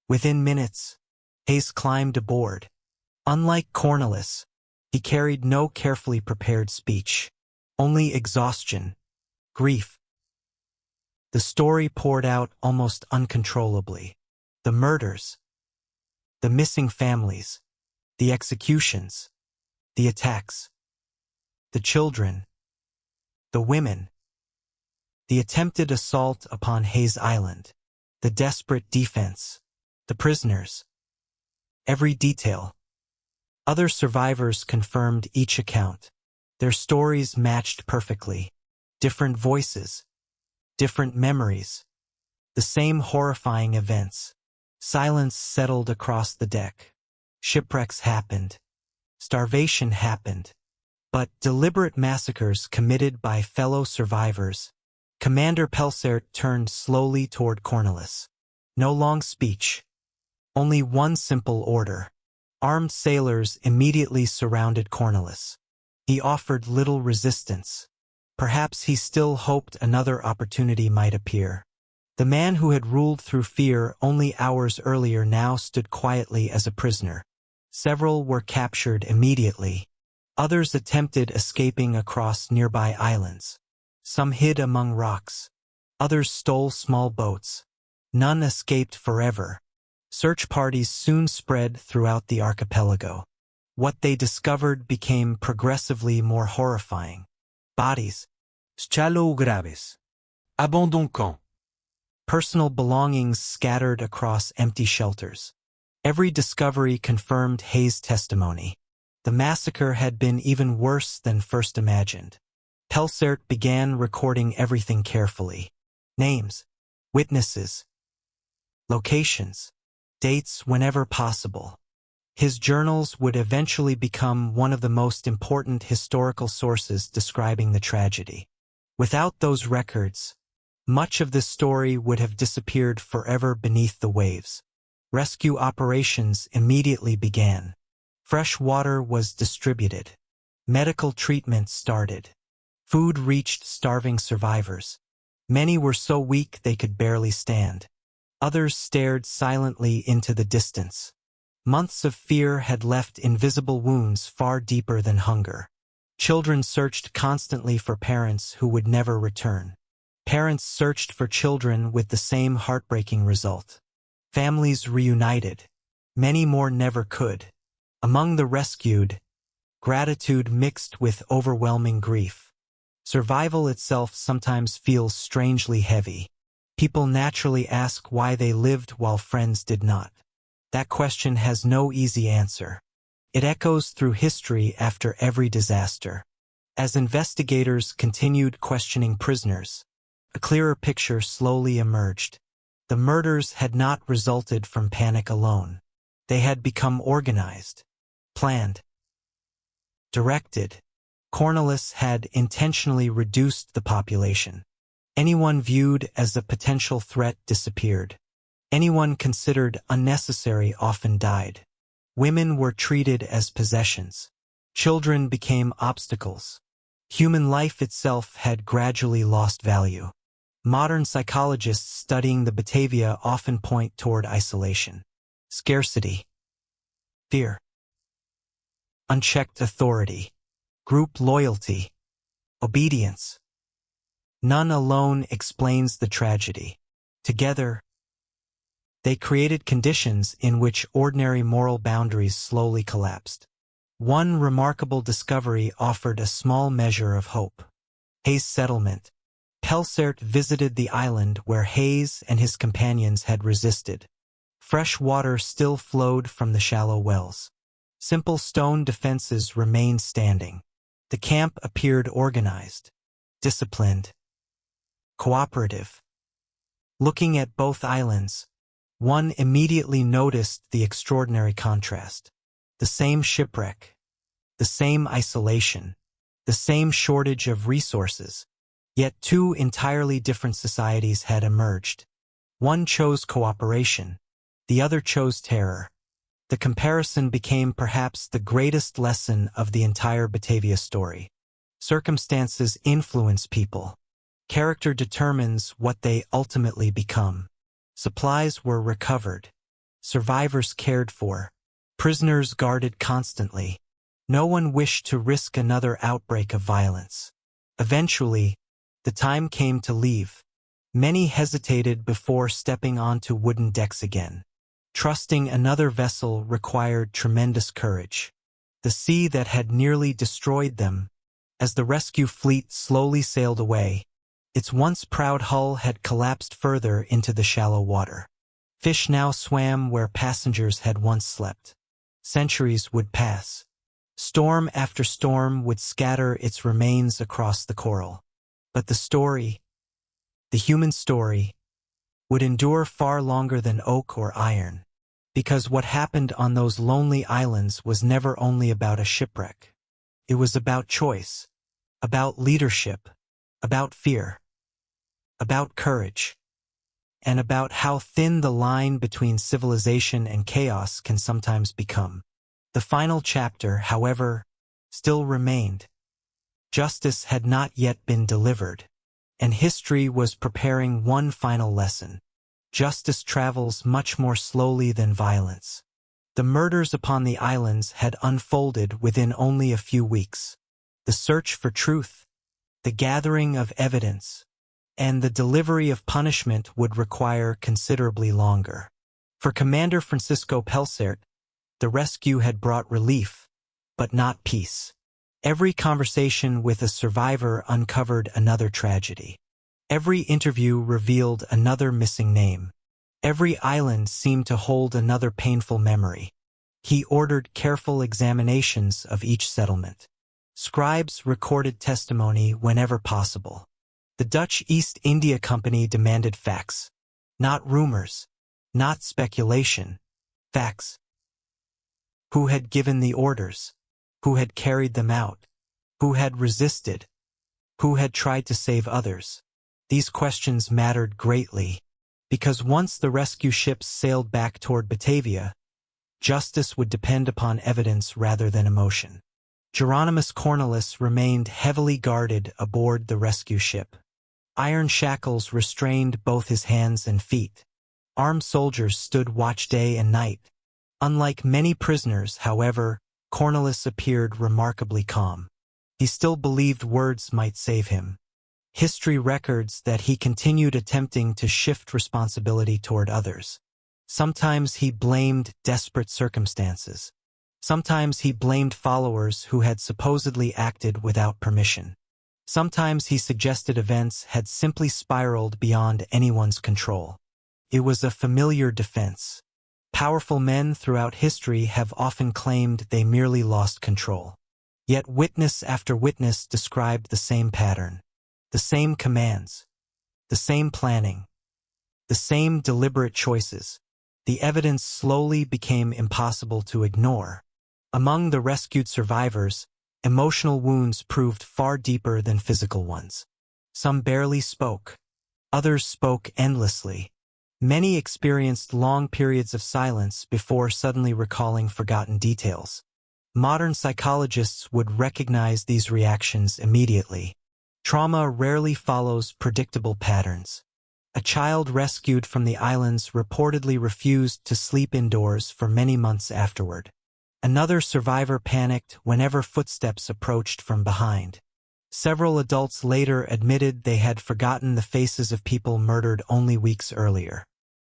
Within minutes, Hayes climbed aboard. Unlike Cornwallis, he carried no carefully prepared speech, only exhaustion, grief. The story poured out almost uncontrollably. The murders, the missing families, the executions, the attacks, the children, the women, the attempted assault upon Hayes Island, the desperate defense, the prisoners. Every detail. Other survivors confirmed each account. Their stories matched perfectly. Different voices, different memories, the same horrifying events. Silence settled across the deck. Shipwrecks happened. Starvation happened. But deliberate massacres committed by fellow survivors. Commander Pelsert turned slowly toward Cornwallis. No long speech. Only one simple order. Armed sailors immediately surrounded Cornwallis. He offered little resistance. Perhaps he still hoped another opportunity might appear. The man who had ruled through fear only hours earlier now stood quietly as a prisoner. Several were captured immediately. Others attempted escaping across nearby islands. Some hid among rocks. Others stole small boats. None escaped forever. Search parties soon spread throughout the archipelago. What they discovered became progressively more horrifying. Bodies. Shallow graves. Abandon camp. Personal belongings scattered across empty shelters. Every discovery confirmed Hayes' testimony. The massacre had been even worse than first imagined. Pelsert began recording everything carefully. Names, witnesses, locations, dates whenever possible. His journals would eventually become one of the most important historical sources describing the tragedy. Without those records, much of this story would have disappeared forever beneath the waves. Rescue operations immediately began. Fresh water was distributed. Medical treatment started. Food reached starving survivors. Many were so weak they could barely stand. Others stared silently into the distance. Months of fear had left invisible wounds far deeper than hunger. Children searched constantly for parents who would never return. Parents searched for children with the same heartbreaking result. Families reunited. Many more never could. Among the rescued, gratitude mixed with overwhelming grief. Survival itself sometimes feels strangely heavy. People naturally ask why they lived while friends did not. That question has no easy answer. It echoes through history after every disaster. As investigators continued questioning prisoners, a clearer picture slowly emerged. The murders had not resulted from panic alone. They had become organized, planned, directed. Cornelis had intentionally reduced the population. Anyone viewed as a potential threat disappeared. Anyone considered unnecessary often died. Women were treated as possessions. Children became obstacles. Human life itself had gradually lost value. Modern psychologists studying the Batavia often point toward isolation, scarcity, fear, unchecked authority, group loyalty, obedience. None alone explains the tragedy. Together, they created conditions in which ordinary moral boundaries slowly collapsed. One remarkable discovery offered a small measure of hope. Hayes settlement. Pelsert visited the island where Hayes and his companions had resisted. Fresh water still flowed from the shallow wells. Simple stone defenses remained standing. The camp appeared organized, disciplined, cooperative. Looking at both islands, one immediately noticed the extraordinary contrast. The same shipwreck, the same isolation, the same shortage of resources. Yet two entirely different societies had emerged. One chose cooperation, the other chose terror. The comparison became perhaps the greatest lesson of the entire Batavia story. Circumstances influence people. Character determines what they ultimately become. Supplies were recovered. Survivors cared for. Prisoners guarded constantly. No one wished to risk another outbreak of violence. Eventually, the time came to leave. Many hesitated before stepping onto wooden decks again. Trusting another vessel required tremendous courage. The sea that had nearly destroyed them, as the rescue fleet slowly sailed away, its once proud hull had collapsed further into the shallow water. Fish now swam where passengers had once slept. Centuries would pass. Storm after storm would scatter its remains across the coral. But the story, the human story, would endure far longer than oak or iron, because what happened on those lonely islands was never only about a shipwreck. It was about choice, about leadership, about fear, about courage, and about how thin the line between civilization and chaos can sometimes become. The final chapter, however, still remained. Justice had not yet been delivered, and history was preparing one final lesson. Justice travels much more slowly than violence. The murders upon the islands had unfolded within only a few weeks. The search for truth, the gathering of evidence, and the delivery of punishment would require considerably longer. For Commander Francisco Pelsert, the rescue had brought relief, but not peace. Every conversation with a survivor uncovered another tragedy. Every interview revealed another missing name. Every island seemed to hold another painful memory. He ordered careful examinations of each settlement. Scribes recorded testimony whenever possible. The Dutch East India Company demanded facts. Not rumors, not speculation. Facts. Who had given the orders? Who had carried them out? Who had resisted? Who had tried to save others? These questions mattered greatly, because once the rescue ships sailed back toward Batavia, justice would depend upon evidence rather than emotion. Geronimus Cornelis remained heavily guarded aboard the rescue ship. Iron shackles restrained both his hands and feet. Armed soldiers stood watch day and night. Unlike many prisoners, however, Cornelis appeared remarkably calm. He still believed words might save him. History records that he continued attempting to shift responsibility toward others. Sometimes he blamed desperate circumstances. Sometimes he blamed followers who had supposedly acted without permission. Sometimes he suggested events had simply spiraled beyond anyone's control. It was a familiar defense. Powerful men throughout history have often claimed they merely lost control. Yet witness after witness described the same pattern, the same commands, the same planning, the same deliberate choices. The evidence slowly became impossible to ignore. Among the rescued survivors, emotional wounds proved far deeper than physical ones. Some barely spoke. Others spoke endlessly. Many experienced long periods of silence before suddenly recalling forgotten details. Modern psychologists would recognize these reactions immediately. Trauma rarely follows predictable patterns. A child rescued from the islands reportedly refused to sleep indoors for many months afterward. Another survivor panicked whenever footsteps approached from behind. Several adults later admitted they had forgotten the faces of people murdered only weeks earlier.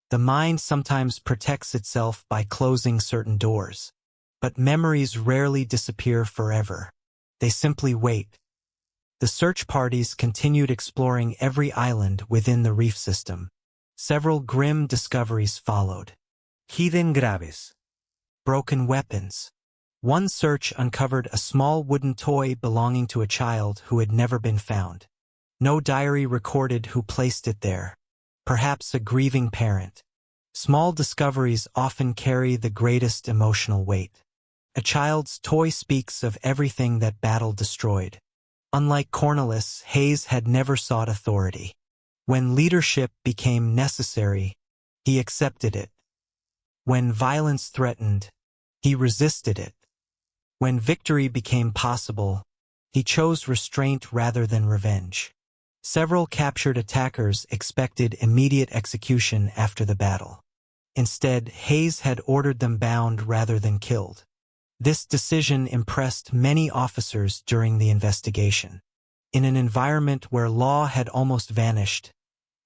The mind sometimes protects itself by closing certain doors. But memories rarely disappear forever. They simply wait. The search parties continued exploring every island within the reef system. Several grim discoveries followed. Hidden graves. Broken weapons. One search uncovered a small wooden toy belonging to a child who had never been found. No diary recorded who placed it there. Perhaps a grieving parent. Small discoveries often carry the greatest emotional weight. A child's toy speaks of everything that battle destroyed. Unlike Cornelis, Hayes had never sought authority. When leadership became necessary, he accepted it. When violence threatened, he resisted it. When victory became possible, he chose restraint rather than revenge. Several captured attackers expected immediate execution after the battle. Instead, Hayes had ordered them bound rather than killed. This decision impressed many officers during the investigation. In an environment where law had almost vanished,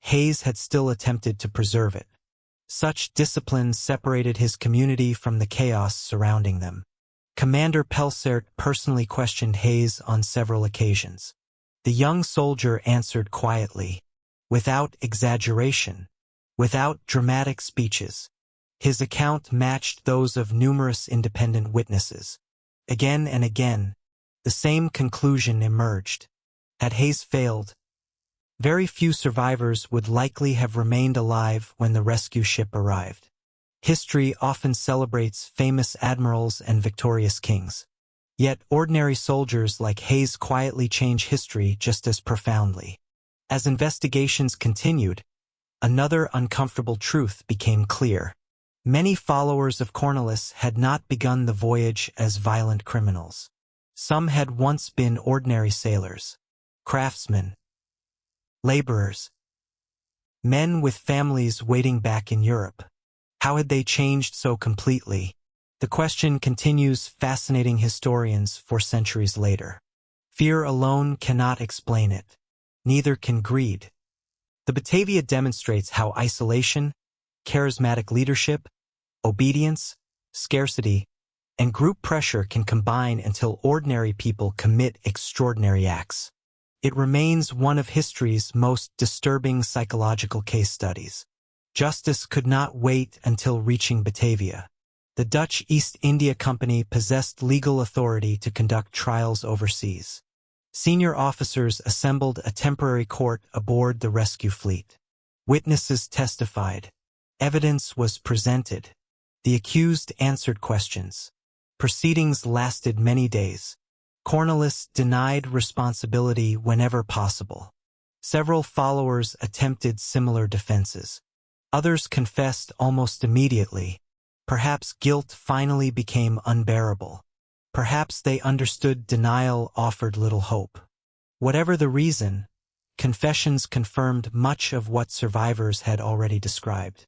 Hayes had still attempted to preserve it. Such discipline separated his community from the chaos surrounding them. Commander Pelsert personally questioned Hayes on several occasions. The young soldier answered quietly, without exaggeration, without dramatic speeches. His account matched those of numerous independent witnesses. Again and again, the same conclusion emerged. Had Hayes failed, very few survivors would likely have remained alive when the rescue ship arrived. History often celebrates famous admirals and victorious kings. Yet ordinary soldiers like Hayes quietly change history just as profoundly. As investigations continued, another uncomfortable truth became clear. Many followers of Cornelis had not begun the voyage as violent criminals. Some had once been ordinary sailors, craftsmen, laborers, men with families waiting back in Europe. How had they changed so completely? The question continues fascinating historians for centuries later. Fear alone cannot explain it. Neither can greed. The Batavia demonstrates how isolation, charismatic leadership, obedience, scarcity, and group pressure can combine until ordinary people commit extraordinary acts. It remains one of history's most disturbing psychological case studies. Justice could not wait until reaching Batavia. The Dutch East India Company possessed legal authority to conduct trials overseas. Senior officers assembled a temporary court aboard the rescue fleet. Witnesses testified. Evidence was presented. The accused answered questions. Proceedings lasted many days. Cornelis denied responsibility whenever possible. Several followers attempted similar defenses. Others confessed almost immediately. Perhaps guilt finally became unbearable. Perhaps they understood denial offered little hope. Whatever the reason, confessions confirmed much of what survivors had already described.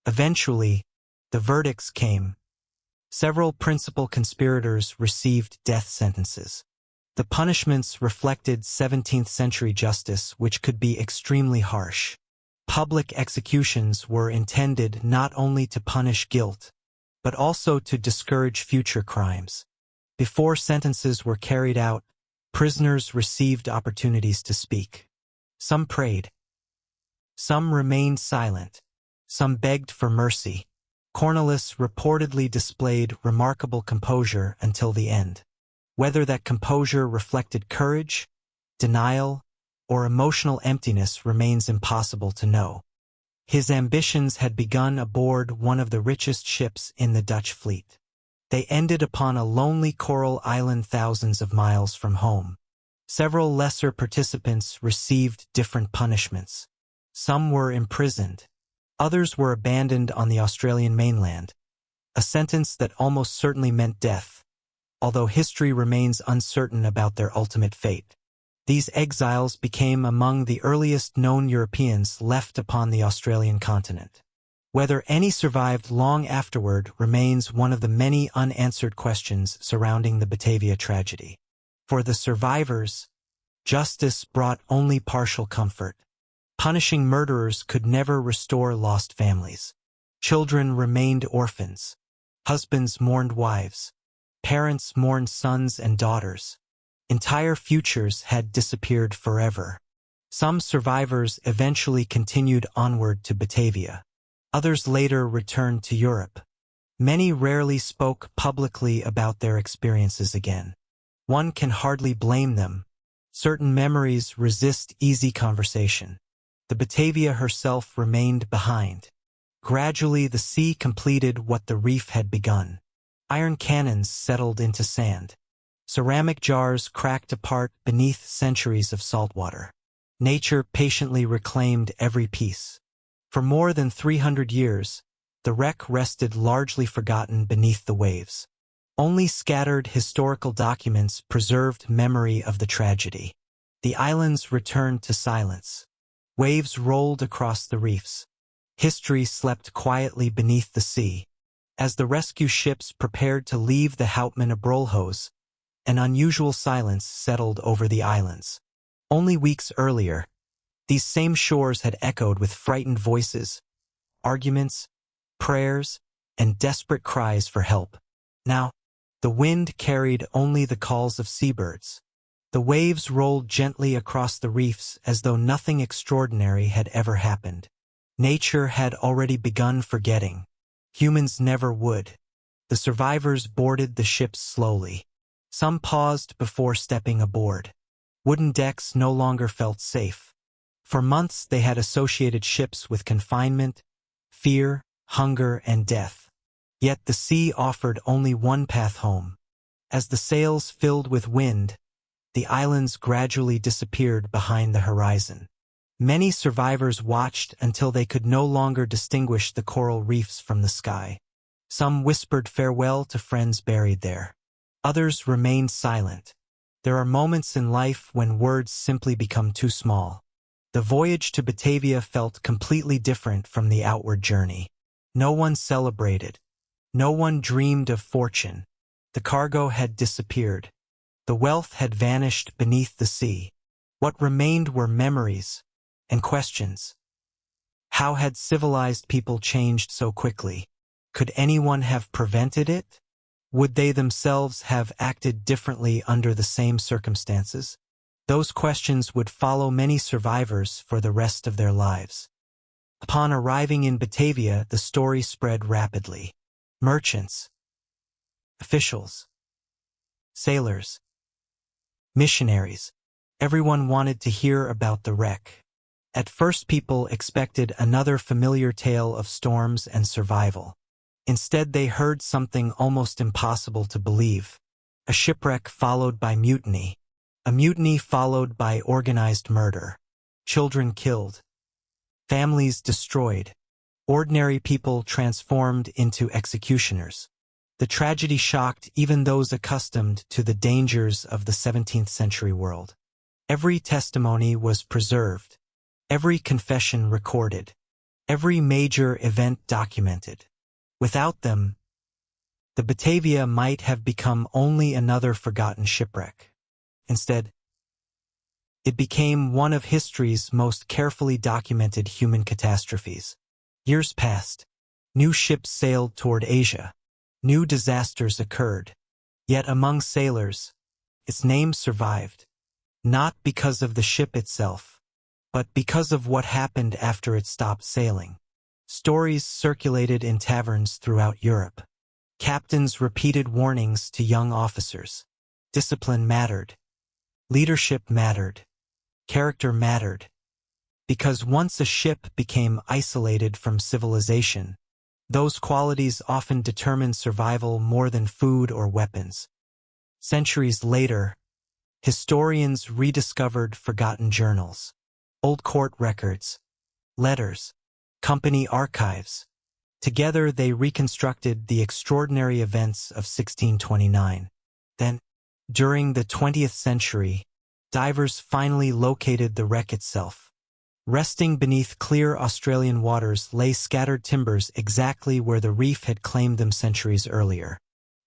Eventually, the verdicts came. Several principal conspirators received death sentences. The punishments reflected 17th-century justice, which could be extremely harsh. public executions were intended not only to punish guilt, but also to discourage future crimes. Before sentences were carried out, prisoners received opportunities to speak. Some prayed. Some remained silent. Some begged for mercy. Cornelis reportedly displayed remarkable composure until the end. Whether that composure reflected courage, denial, or emotional emptiness remains impossible to know. His ambitions had begun aboard one of the richest ships in the Dutch fleet. They ended upon a lonely coral island thousands of miles from home. Several lesser participants received different punishments. Some were imprisoned. Others were abandoned on the Australian mainland, a sentence that almost certainly meant death, although history remains uncertain about their ultimate fate. These exiles became among the earliest known Europeans left upon the Australian continent. Whether any survived long afterward remains one of the many unanswered questions surrounding the Batavia tragedy. For the survivors, justice brought only partial comfort. Punishing murderers could never restore lost families. Children remained orphans. Husbands mourned wives. Parents mourned sons and daughters. Entire futures had disappeared forever. Some survivors eventually continued onward to Batavia. Others later returned to Europe. Many rarely spoke publicly about their experiences again. One can hardly blame them. Certain memories resist easy conversation. The Batavia herself remained behind. Gradually the sea completed what the reef had begun. Iron cannons settled into sand. Ceramic jars cracked apart beneath centuries of salt water. Nature patiently reclaimed every piece. For more than 300 years, the wreck rested largely forgotten beneath the waves. Only scattered historical documents preserved memory of the tragedy. The islands returned to silence. Waves rolled across the reefs. History slept quietly beneath the sea. As the rescue ships prepared to leave the Houtman Abrolhos, an unusual silence settled over the islands. Only weeks earlier, these same shores had echoed with frightened voices, arguments, prayers, and desperate cries for help. Now, the wind carried only the calls of seabirds. The waves rolled gently across the reefs as though nothing extraordinary had ever happened. Nature had already begun forgetting. Humans never would. The survivors boarded the ships slowly. Some paused before stepping aboard. Wooden decks no longer felt safe. For months they had associated ships with confinement, fear, hunger, and death. Yet the sea offered only one path home. As the sails filled with wind, the islands gradually disappeared behind the horizon. Many survivors watched until they could no longer distinguish the coral reefs from the sky. Some whispered farewell to friends buried there. Others remained silent. There are moments in life when words simply become too small. The voyage to Batavia felt completely different from the outward journey. No one celebrated. No one dreamed of fortune. The cargo had disappeared. The wealth had vanished beneath the sea. What remained were memories and questions. How had civilized people changed so quickly? Could anyone have prevented it? Would they themselves have acted differently under the same circumstances? Those questions would follow many survivors for the rest of their lives. Upon arriving in Batavia, the story spread rapidly. Merchants, officials, sailors, missionaries. Everyone wanted to hear about the wreck. At first people expected another familiar tale of storms and survival. Instead they heard something almost impossible to believe. A shipwreck followed by mutiny. A mutiny followed by organized murder. Children killed. Families destroyed. Ordinary people transformed into executioners. The tragedy shocked even those accustomed to the dangers of the 17th century world. Every testimony was preserved. Every confession recorded. Every major event documented. Without them, the Batavia might have become only another forgotten shipwreck. Instead, It became one of history's most carefully documented human catastrophes. Years passed. New ships sailed toward Asia. New disasters occurred. Yet among sailors, its name survived. Not because of the ship itself, but because of what happened after it stopped sailing. Stories circulated in taverns throughout Europe. Captains repeated warnings to young officers. Discipline mattered. Leadership mattered. Character mattered. Because once a ship became isolated from civilization, those qualities often determined survival more than food or weapons. Centuries later, historians rediscovered forgotten journals, old court records, letters, company archives. Together they reconstructed the extraordinary events of 1629. Then, during the 20th century, divers finally located the wreck itself. Resting beneath clear Australian waters lay scattered timbers exactly where the reef had claimed them centuries earlier.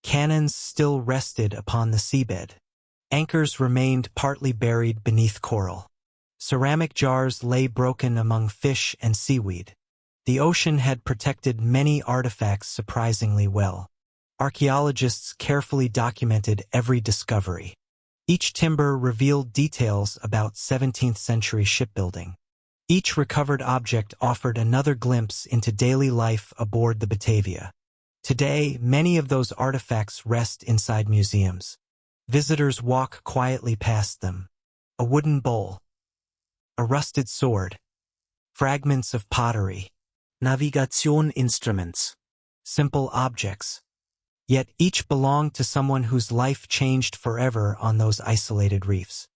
Cannons still rested upon the seabed. Anchors remained partly buried beneath coral. Ceramic jars lay broken among fish and seaweed. The ocean had protected many artifacts surprisingly well. Archaeologists carefully documented every discovery. Each timber revealed details about 17th century shipbuilding. Each recovered object offered another glimpse into daily life aboard the Batavia. Today, many of those artifacts rest inside museums. Visitors walk quietly past them. A wooden bowl, a rusted sword, fragments of pottery, Navigation instruments. simple objects. Yet each belonged to someone whose life changed forever on those isolated reefs.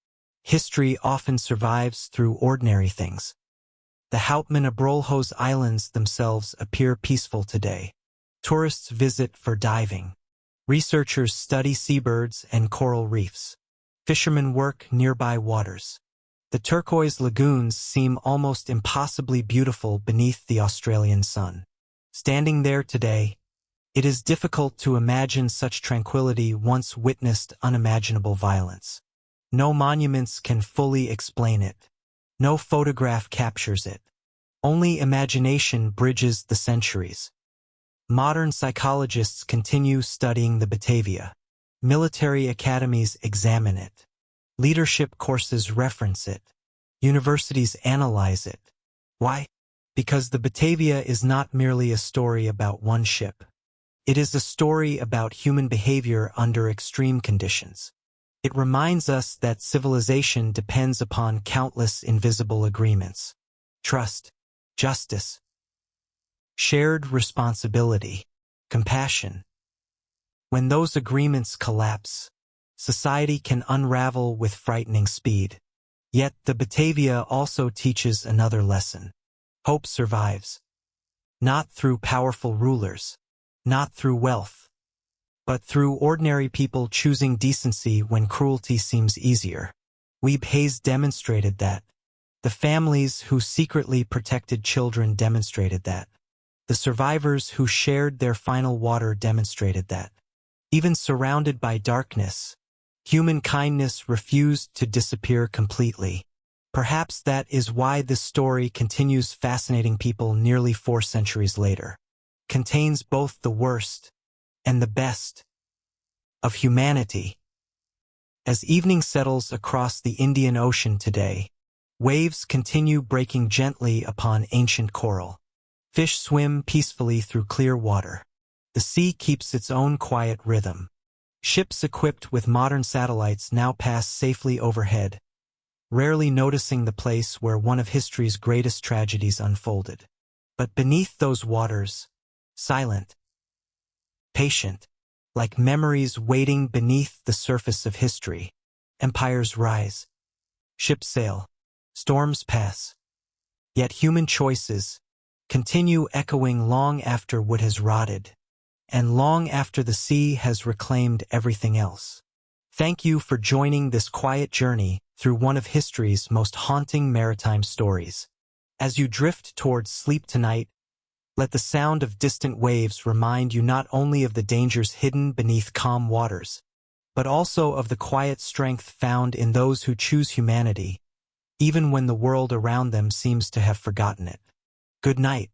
History often survives through ordinary things. The Houtman Abrolhos Islands themselves appear peaceful today. Tourists visit for diving. Researchers study seabirds and coral reefs. Fishermen work nearby waters. The turquoise lagoons seem almost impossibly beautiful beneath the Australian sun. Standing there today, it is difficult to imagine such tranquility once witnessed unimaginable violence. No monuments can fully explain it. No photograph captures it. Only imagination bridges the centuries. Modern psychologists continue studying the Batavia. Military academies examine it. Leadership courses reference it. Universities analyze it. Why? Because the Batavia is not merely a story about one ship. It is a story about human behavior under extreme conditions. It reminds us that civilization depends upon countless invisible agreements. Trust, justice, shared responsibility, compassion. When those agreements collapse, society can unravel with frightening speed. Yet the Batavia also teaches another lesson. Hope survives. Not through powerful rulers, not through wealth, but through ordinary people choosing decency when cruelty seems easier. Weeb Hayes demonstrated that. The families who secretly protected children demonstrated that. The survivors who shared their final water demonstrated that. Even surrounded by darkness, human kindness refused to disappear completely. Perhaps that is why this story continues fascinating people nearly 4 centuries later. Contains both the worst and the best of humanity. As evening settles across the Indian Ocean today, waves continue breaking gently upon ancient coral. Fish swim peacefully through clear water. The sea keeps its own quiet rhythm. Ships equipped with modern satellites now pass safely overhead, rarely noticing the place where one of history's greatest tragedies unfolded. But beneath those waters, silent, patient, like memories waiting beneath the surface of history, empires rise, ships sail, storms pass. Yet human choices continue echoing long after wood has rotted, and long after the sea has reclaimed everything else. Thank you for joining this quiet journey through one of history's most haunting maritime stories. As you drift towards sleep tonight, let the sound of distant waves remind you not only of the dangers hidden beneath calm waters, but also of the quiet strength found in those who choose humanity even when the world around them seems to have forgotten it. Good night.